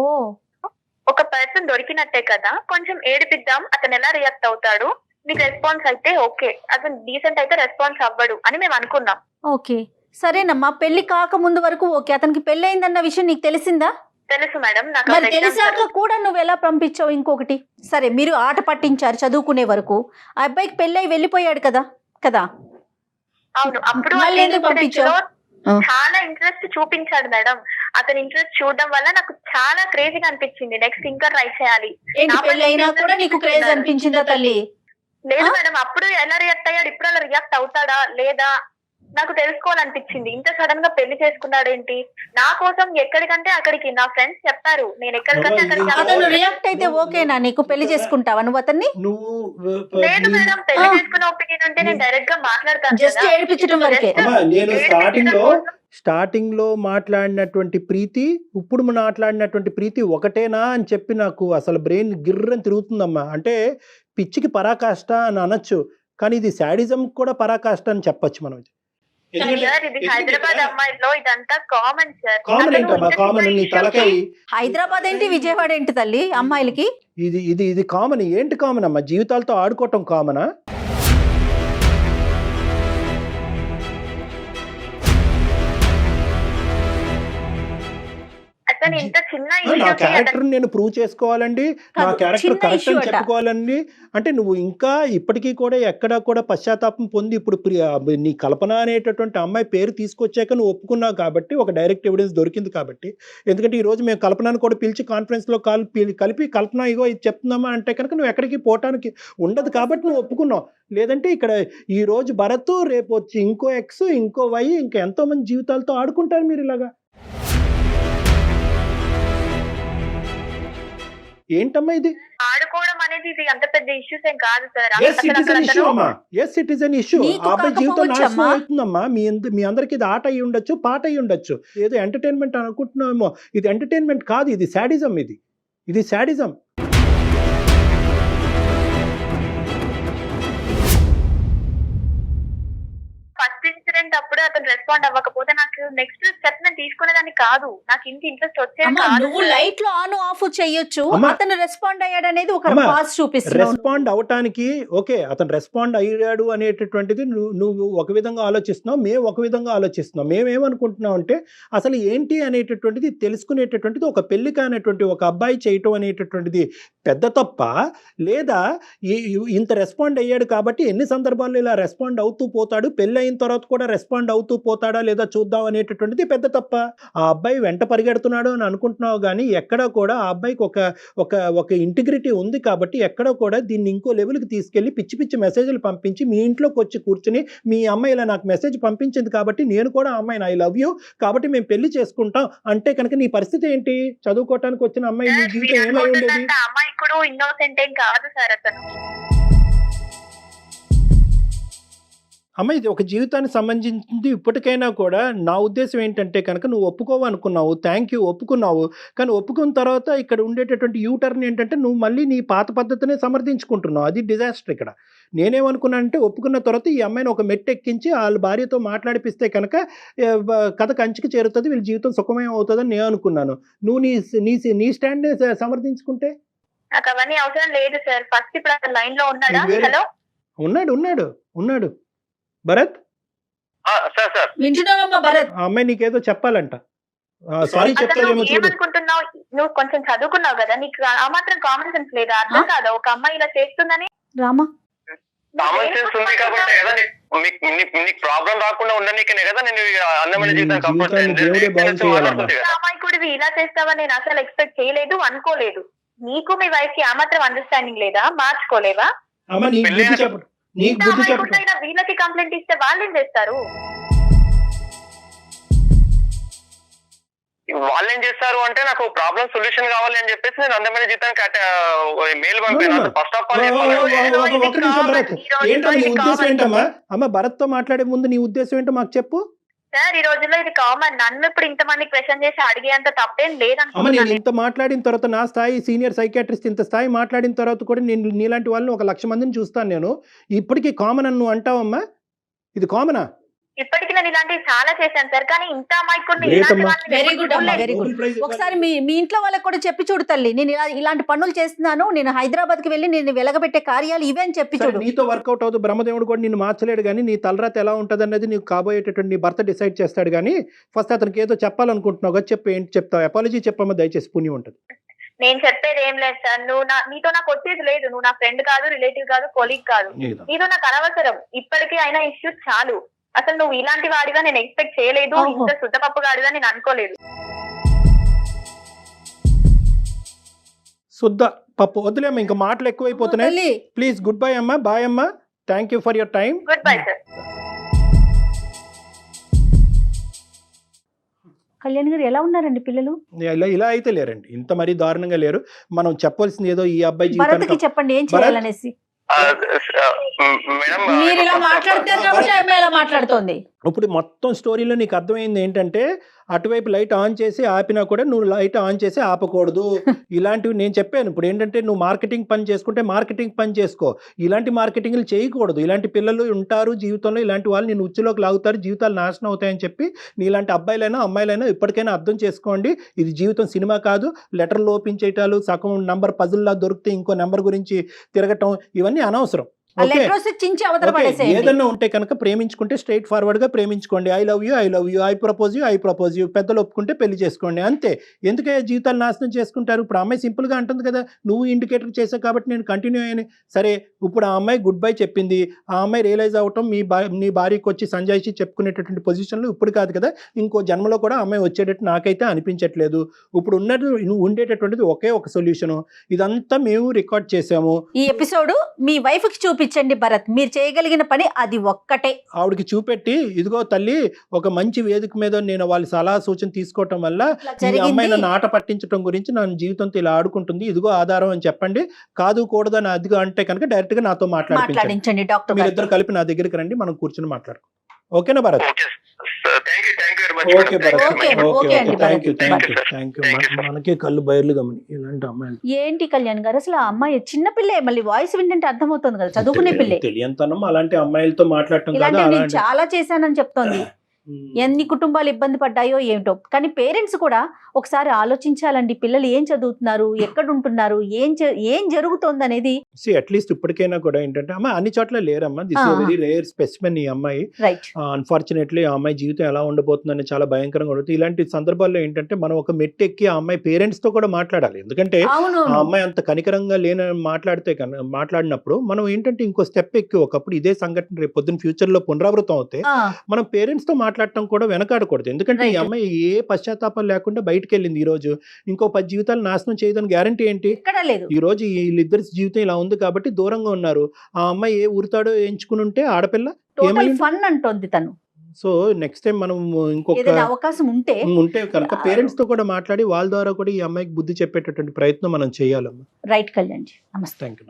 ఒక పర్సన్ దొరికినట్టే కదా, కొంచెం ఏడిపిద్దాం, అతను ఎలా రియాక్ట్ అవుతాడు, మీకు రెస్పాన్స్ అయితే ఓకే, అతను డీసెంట్ అయితే రెస్పాన్స్ అవ్వడు అని మేము అనుకున్నాం. ఓకే సరేనమ్మా, పెళ్లి కాక ముందు వరకు ఓకే. అతనికి పెళ్లి అయిందన్న విషయం నీకు తెలిసిందా? తెలుసు మేడం. నాకు మరి తెలిసాక కూడా నువ్వు ఎలా పంపించావు? ఇంకొకటి, సరే మీరు ఆట పట్టించారు చదువుకునే వరకు, ఆ అబ్బాయికి పెళ్ళి అయి వెళ్ళిపోయాడు కదా. అవును, అప్పుడు మళ్ళీ ఎందుకు పంపించావు? చాలా ఇంట్రెస్ట్ చూపించాడు మేడం. అతని ఇంట్రెస్ట్ చూడడం వల్ల నాకు చాలా క్రేజీగా అనిపించింది, నెక్స్ట్ ఇంకా ట్రై చేయాలి. ఏంటి పెళ్లి అయినా కూడా నీకు క్రేజ్ అనిపించిందా తల్లి? లేదు మేడం, అప్పుడు ఎలా రియాక్ట్ అయ్యాడు, ఇప్పుడు అలా రియాక్ట్ అవుతాడా లేదా నాకు తెలుసుకోవాలనిపించింది. ఇంత సడన్ గా పెళ్లి చేసుకున్నాడేంటి? నా కోసం ఎక్కడికంటే అక్కడికి నా ఫ్రెండ్స్ చెప్పారు, నేను ఎక్కడికంటే అతను అక్కడికి. రియాక్ట్ అయితే ఓకేనా నీకు? పెళ్లి చేసుకుంటావా నువ్వు అతన్ని? లేదు మేడం, పెళ్లి చేసుకున్న ఒపీనియన్ అంటే నేను డైరెక్ట్ గా మాట్లాడతాను. జస్ట్ ఏడిపించడం వరకే. నేను స్టార్టింగ్ లో మాట్లాడినటువంటి ప్రీతి, ఇప్పుడు మాట్లాడినటువంటి ప్రీతి ఒకటేనా అని చెప్పి నాకు అసలు బ్రెయిన్ గిర్రని తిరుగుతుందమ్మా. అంటే పిచ్చికి పరాకాష్ట అని అనొచ్చు, కానీ ఇది శాడిజం కూడా పరాకాష్ట అని చెప్పొచ్చు మనం. ఇది హైదరాబాద్ అమ్మాయిలో ఇదంతా కామన్ సార్. హైదరాబాద్ ఏంటి, విజయవాడ ఏంటి తల్లి అమ్మాయిలకి? ఇది కామన్. ఏంటి కామన్ అమ్మా? జీవితాలతో ఆడుకోవటం కామనా? నా క్యారెక్టర్ నేను ప్రూవ్ చేసుకోవాలండి, నా క్యారెక్టర్ కరెక్ట్ అని చెప్పుకోవాలండి. అంటే నువ్వు ఇంకా ఇప్పటికీ కూడా ఎక్కడా కూడా పశ్చాత్తాపం పొంది ఇప్పుడు నీ కల్పన అనేటటువంటి అమ్మాయి పేరు తీసుకొచ్చాక నువ్వు ఒప్పుకున్నావు కాబట్టి, ఒక డైరెక్ట్ ఎవిడెన్స్ దొరికింది కాబట్టి. ఎందుకంటే ఈ రోజు మేము కల్పనను కూడా పిలిచి కాన్ఫరెన్స్లో కలిపి కల్పన ఇగో ఇది చెప్తున్నామా అంటే కనుక నువ్వు ఎక్కడికి పోవటానికి ఉండదు కాబట్టి నువ్వు ఒప్పుకున్నావు. లేదంటే ఇక్కడ ఈ రోజు భరత్, రేపు వచ్చి ఇంకో ఎక్స్, ఇంకో వై, ఇంకా ఎంతో మంది జీవితాలతో ఆడుకుంటారు మీరు ఇలాగా. ఏంటమ్మా ఇది? ఆడుకోవడం అనేది ఇది అంత పెద్ద ఇష్యూస్ ఏం కాదు sir. yes it is an issue అమ్మా, yes it is an issue. ఆపై జీవితం నాశనం అవుతుందమ్మా. మీ అందరికి ఇది ఆట అయి ఉండొచ్చు, పాట అయి ఉండొచ్చు, ఏదో ఎంటర్టైన్మెంట్ అనుకుంటున్నామేమో. ఇది ఎంటర్టైన్మెంట్ కాదు, ఇది శాడిజం. ఇది శాడిజం. ఫస్ట్ ఇన్సిడెంట్ అప్పుడు అతను రెస్పాండ్ అవ్వకపోతే నాకు నెక్స్ట్ స్టెప్ నేను తీసుకునేదాన్ని కాదు, నాకు ఇంత ఇంట్రెస్ట్ వచ్చేది అమ్మా, కాదు. నువ్వు లైట్ లో ఆన్ ఆఫ్ చేయొచ్చు, అమ్మా. అతను రెస్పాండ్ అయ్యాడు అనేది ఒక అమ్మా, పాస్ చూపిస్తున్నావు. రెస్పాండ్ అవటానికి ఓకే, అతను రెస్పాండ్ అయ్యాడు అనేటటువంటిది నువ్వు ఒక విధంగా ఆలోచిస్తున్నావు, మేము ఒక విధంగా ఆలోచిస్తున్నాం. మేమేమనుకుంటున్నాం అంటే అసలు ఏంటి అనేటటువంటిది తెలుసుకునేటటువంటిది ఒక పెళ్లి కానటువంటి ఒక అబ్బాయి చేయటం అనేటటువంటిది పెద్ద తప్ప, లేదా ఇంత రెస్పాండ్ అయ్యాడు కాబట్టి ఎన్ని సందర్భాల్లో ఇలా రెస్పాండ్ అవుతూ పోతాడు, పెళ్ళి అయిన తర్వాత కూడా రెస్పాండ్ అవుతూ పోతాడా లేదా చూద్దాం అనేటటువంటిది పెద్ద తప్ప. ఆ అబ్బాయి వెంట పరిగెడుతున్నాడు అని అనుకుంటున్నావు, కానీ ఎక్కడా కూడా ఆ అబ్బాయికి ఒక ఇంటిగ్రిటీ ఉంది కాబట్టి ఎక్కడా కూడా దీన్ని ఇంకో లెవెల్కి తీసుకెళ్లి పిచ్చి పిచ్చి మెసేజ్లు పంపించి మీ ఇంట్లోకి వచ్చి కూర్చుని మీ అమ్మాయి ఇలా నాకు మెసేజ్ పంపించింది కాబట్టి నేను కూడా ఆ అమ్మాయిని ఐ లవ్ యూ కాబట్టి మేము పెళ్లి చేసుకుంటాం అంటే కనుక నీ పరిస్థితి ఏంటి? చదువుకోవటానికి వచ్చిన అమ్మాయి నీ జీవితం ఏమై ఉండేది? అమ్మాయి కూడా ఇన్నోసెంట్ ఏం కాదు సార్ అతను. అమ్మ, ఇది ఒక జీవితానికి సంబంధించింది. ఇప్పటికైనా కూడా నా ఉద్దేశం ఏంటంటే కనుక నువ్వు ఒప్పుకోవనుకున్నావు, థ్యాంక్ యూ, ఒప్పుకున్నావు. కానీ ఒప్పుకున్న తర్వాత ఇక్కడ ఉండేటటువంటి యూటర్న్ ఏంటంటే నువ్వు మళ్ళీ నీ పాత పద్ధతినే సమర్థించుకుంటున్నావు. అది డిజాస్టర్ ఇక్కడ. నేనేమనుకున్నానంటే ఒప్పుకున్న తర్వాత ఈ అమ్మాయిని ఒక మెట్టు ఎక్కించి వాళ్ళ భార్యతో మాట్లాడిపిస్తే కనుక కథ కంచికి చేరుతుంది, వీళ్ళ జీవితం సుఖమయం అవుతుందని నేను అనుకున్నాను. నువ్వు నీ స్టాండ్ సమర్థించుకుంటే నాకు అవన్నీ అవసరం లేదు సార్. ఫస్ట్ ఇప్పుడు అతను లైన్ లో ఉన్నాడా? హలో, ఉన్నాడు భరత్. సార్ సార్ వింటున్నావమ్మా భరత్? ఆ అమ్మాయి నీకేదో చెప్పాలంట. సారీ చెప్తాదేమో చూడు. ఏమనుకుంటున్నావు? నువ్వు కొంచెం చదువుకున్నావు కదా, నీకు ఆ మాత్రం కామన్ సెన్స్ లేదా? అర్థం కాదా ఒక అమ్మాయి ఇలా చేస్తుందని? రామా, కామన్ సెన్స్ ఉంది కాబట్టి కదా నీకు ప్రాబ్లం రాకుండా ఉండనీకనే కదా నేను అందమైన జీవితం కంఫర్ట్ అమ్మాయికుడివి ఇలా చేస్తావని నేను అసలు ఎక్స్పెక్ట్ చేయలేదు, అనుకోలేదు. నీకు మీ వైఫ్ కి ఆ మాత్రం అండర్స్టాండింగ్ లేదా? మార్చుకోలేవా? వీళ్ళకి కంప్లైంట్ ఇస్తే వాళ్ళు ఏం చేస్తారు? వాళ్ళు ఏం చేస్తారు అంటే నాకు ప్రాబ్లం సొల్యూషన్ కావాలి అని చెప్పేసి నేను అందమైన జీతానికి మెయిల్ పంపాను. ఫస్ట్ ఆఫ్ ఆల్ ఉద్దేశం ఏంటమ్మా? అమ్మ, భరత్ తో మాట్లాడే ముందు నీ ఉద్దేశం ఏంటో మాకు చెప్పు. సార్, ఈ రోజుల్లో ఇది కామన్. నన్ను ఇప్పుడు ఇంతమంది క్వశ్చన్ చేసి అడిగేంత తప్పేం అమ్మ, లేదనుకుంటున్నాను. నేను ఇంత మాట్లాడిన తర్వాత నా స్థాయి సీనియర్ సైకాట్రిస్ట్ ఇంత స్థాయి మాట్లాడిన తర్వాత కూడా నేను నీలాంటి వాళ్ళని 1,00,000 మందిని చూస్తాను. నేను ఇప్పటికీ కామన్ అని నువ్వు అంటావమ్మా? ఇది కామనా? ఇప్పటికి నేను ఇలాంటివి చాలా చేశాను సార్, కానీ ఇంత అమాయకుడిని వెరీ గుడ్ అమ్మా, వెరీ గుడ్. ఒకసారి మీ ఇంట్లో వాళ్ళకి కూడా చెప్పి చూడు తల్లి, నేను ఇలాంటి పనులు చేస్తున్నాను, నేను హైదరాబాద్ కి వెళ్ళి నేను వెలగబెట్టే కార్యాలు ఇవే అని చెప్పి చూడు. నీతో వర్కౌట్ అవుతుంది. బ్రహ్మదేవుడు కూడా నిన్ను మార్చలేడు, కానీ నీ తలరాత ఎలా ఉంటుంది అనేది నీకు కాబోయేటటువంటి నీ భర్త డిసైడ్ చేస్తాడు. కానీ ఫస్ట్ అతనికి ఏదో చెప్పాలనుకుంటున్నావు కదా, చెప్పు. ఏంటి చెప్తావు? అపాలజీ చెప్పమ్మా దయచేసి, పుణ్యం ఉంటుంది. నేను చెప్పేది ఏం లేదు సార్. నీతో నాకు వచ్చేది లేదు. నువ్వు నా ఫ్రెండ్ కాదు, రిలేటివ్ కాదు, కొలీగ్ కాదు. నీతో నాకు అనవసరం. ఇప్పటికీ అయినా ఇష్యూస్ చాలు. అసలు నువ్వు ఇలాంటి వాడిగా నేను ఎక్స్పెక్ట్ చేయలేదు, ఇంత శుద్ధపప్పు గాడిగా నేను అనుకోలేదు. శుద్ధ పప్పు వదిలేమ్మా, ఇంకా మాటలు ఎక్కువైపోతున్నాయి. ప్లీజ్ గుడ్ బై అమ్మా, బాయ్ అమ్మా, thank you for your time. Good bye sir. Kalyan గారు, ఎలా ఉన్నారండి పిల్లలు? ఇలా అయితే లేరండి, ఇంత మరీ దారుణంగా లేరు. మనం చెప్పాల్సింది ఏదో ఈ అబ్బాయి భరత్కి చెప్పండి ఏం చేయాలనేసి. మీరు ఇలా మాట్లాడుతారు కాబట్టి అమ్మాయి ఇలా మాట్లాడుతోంది. ఇప్పుడు మొత్తం స్టోరీలో నీకు అర్థమైంది ఏంటంటే అటువైపు లైట్ ఆన్ చేసి ఆపినా కూడా నువ్వు లైట్ ఆన్ చేసి ఆపకూడదు. ఇలాంటివి నేను చెప్పాను. ఇప్పుడు ఏంటంటే నువ్వు మార్కెటింగ్ పని చేసుకుంటే మార్కెటింగ్ పని చేసుకో, ఇలాంటి మార్కెటింగ్లు చేయకూడదు. ఇలాంటి పిల్లలు ఉంటారు జీవితంలో, ఇలాంటి వాళ్ళు నేను ఉచ్చులోకి లాగుతారు, జీవితాలు నాశనం అవుతాయని చెప్పి నీలాంటి అబ్బాయిలైనా అమ్మాయిలైనా ఇప్పటికైనా అర్థం చేసుకోండి. ఇది జీవితం సినిమా కాదు. లెటర్లు ఓపెన్ చేయటాలు, సగం నెంబర్ పజిల్లా దొరికితే ఇంకో నెంబర్ గురించి తిరగటం, ఇవన్నీ అనవసరం. ఏదన్నా ఉంటే కనుక ప్రేమించుకుంటే స్ట్రైట్ ఫార్వర్డ్ గా ప్రేమించుకోండి. I love you, I propose you, పెద్దలు ఒప్పుకుంటే పెళ్లి చేసుకోండి, అంతే. ఎందుకే జీవితాలు నాశనం చేసుకుంటారు? ఇప్పుడు అమ్మాయి సింపుల్ గా అంటుంది కదా, నువ్వు ఇండికేటర్ చేసావు కాబట్టి నేను కంటిన్యూ అయ్యాను. సరే, ఇప్పుడు ఆ అమ్మాయి గుడ్ బై చెప్పింది. ఆ అమ్మాయి రియలైజ్ అవటం నీ భార్యకి వచ్చి సంజాయిషి చెప్పుకునేటటువంటి పొజిషన్లో ఇప్పుడు కాదు కదా, ఇంకో జన్మలో కూడా అమ్మాయి వచ్చేటట్టు నాకైతే అనిపించట్లేదు. ఇప్పుడు నువ్వు ఉండేటటువంటిది ఒకే ఒక సొల్యూషన్. ఇదంతా మేము రికార్డ్ చేసాము. ఈ ఎపిసోడ్ మీ వైఫ్ కి చూపించండి భరత్, మీరు చేయగలిగిన పని అది ఒక్కటే. ఆవిడకి చూపెట్టి, ఇదిగో తల్లి, ఒక మంచి వేదిక మీద నేను వాళ్ళ సలహా సూచన తీసుకోవటం వల్ల ఈ అమ్మాయి నన్ను ఆట పట్టించడం గురించి నా జీవితంతో ఇలా ఆడుకుంటుంది, ఇదిగో ఆధారం అని చెప్పండి. కాదు కూడదు అని అదిగో అంటే కనుక డైరెక్ట్ గా నాతో మాట్లాడించండి. డాక్టర్ మీరిద్దరు కలిపి నా దగ్గరికి రండి, మనం కూర్చొని మాట్లాడుకో. ఓకేనా Bharat? Thank you very much okay Bharat okay, okay okay okay అండి, thank you Bharat. Thank you మనకే కళ్ళు బయర్లు గమని ఇలాంటి అమ్మాయిలు ఏంటి కళ్యాణ్ గారు అసలు ఆ అమ్మాయి చిన్న పిల్లే, మళ్ళీ వాయిస్ వింటుంటే అర్థమవుతుంది కదా చదువుకునే పిల్లే. తెలియంతనం అలాంటి అమ్మాయిలతో మాట్లాడటం కాదు ఇలాంటి నేను అలాంటి చాలా చేశానని చెప్తోంది. ఎన్ని కుటుంబాలు ఇబ్బంది పడ్డాయో ఏమిటో. కానీ పేరెంట్స్ కూడా ఒకసారి ఆలోచించాలండి, పిల్లలు ఏం చదువుతున్నారు, ఎక్కడ ఉంటున్నారు, ఏం జరుగుతోంది అనేది. అట్లీస్ట్ ఇప్పటికైనా కూడా ఏంటంటే అమ్మ అన్ని చోట్ల లేరమ్మా, this is very rare specimen ఈ అమ్మాయి. రైట్. అన్ఫార్చునేట్లీ ఆ అమ్మాయి జీవితం ఎలా ఉండబోతుందని చాలా భయంకరంగా ఉంటుంది. ఇలాంటి సందర్భాల్లో ఏంటంటే మనం ఒక మెట్టు ఎక్కి ఆ అమ్మాయి పేరెంట్స్ తో కూడా మాట్లాడాలి. ఎందుకంటే అవును, ఆ అమ్మాయి అంత కనికరంగా మాట్లాడినప్పుడు మనం ఏంటంటే ఇంకో స్టెప్ ఎక్కి ఒకప్పుడు ఇదే సంఘటన రేపు పొద్దున్న ఫ్యూచర్ లో పునరావృతం అవుతే మనం పేరెంట్స్ తో మాట్లాడటం కూడా వెనకాడకూడదు. ఎందుకంటే ఈ Right. అమ్మాయి ఏ పశ్చాత్తాపం లేకుండా బయటకు వెళ్ళింది. ఈ రోజు ఇంకో 10 జీవితాలు నాశనం చేయదని గ్యారంటీ ఏంటి? ఎక్కడ లేదు. ఈ రోజు వీళ్ళిద్దరి జీవితం ఇలా ఉంది కాబట్టి దూరంగా ఉన్నారు. ఆ అమ్మాయి ఏ ఊరితాడో ఎంచుకుని ఉంటే ఆడపిల్ల టోటల్ ఏమైంది? ఫన్ అంటోంది తను. సో నెక్స్ట్ టైం మనం ఇంకొక ఏదైనా అవకాశం ఉంటే ఉంటే కనుక పేరెంట్స్ తో కూడా మాట్లాడి వాళ్ళ ద్వారా కూడా ఈ అమ్మాయికి బుద్ధి చెప్పేటటువంటి ప్రయత్నం మనం చేయాలమ్మా. రైట్ కళ్యాణ్ జీ, నమస్తే. Thank you.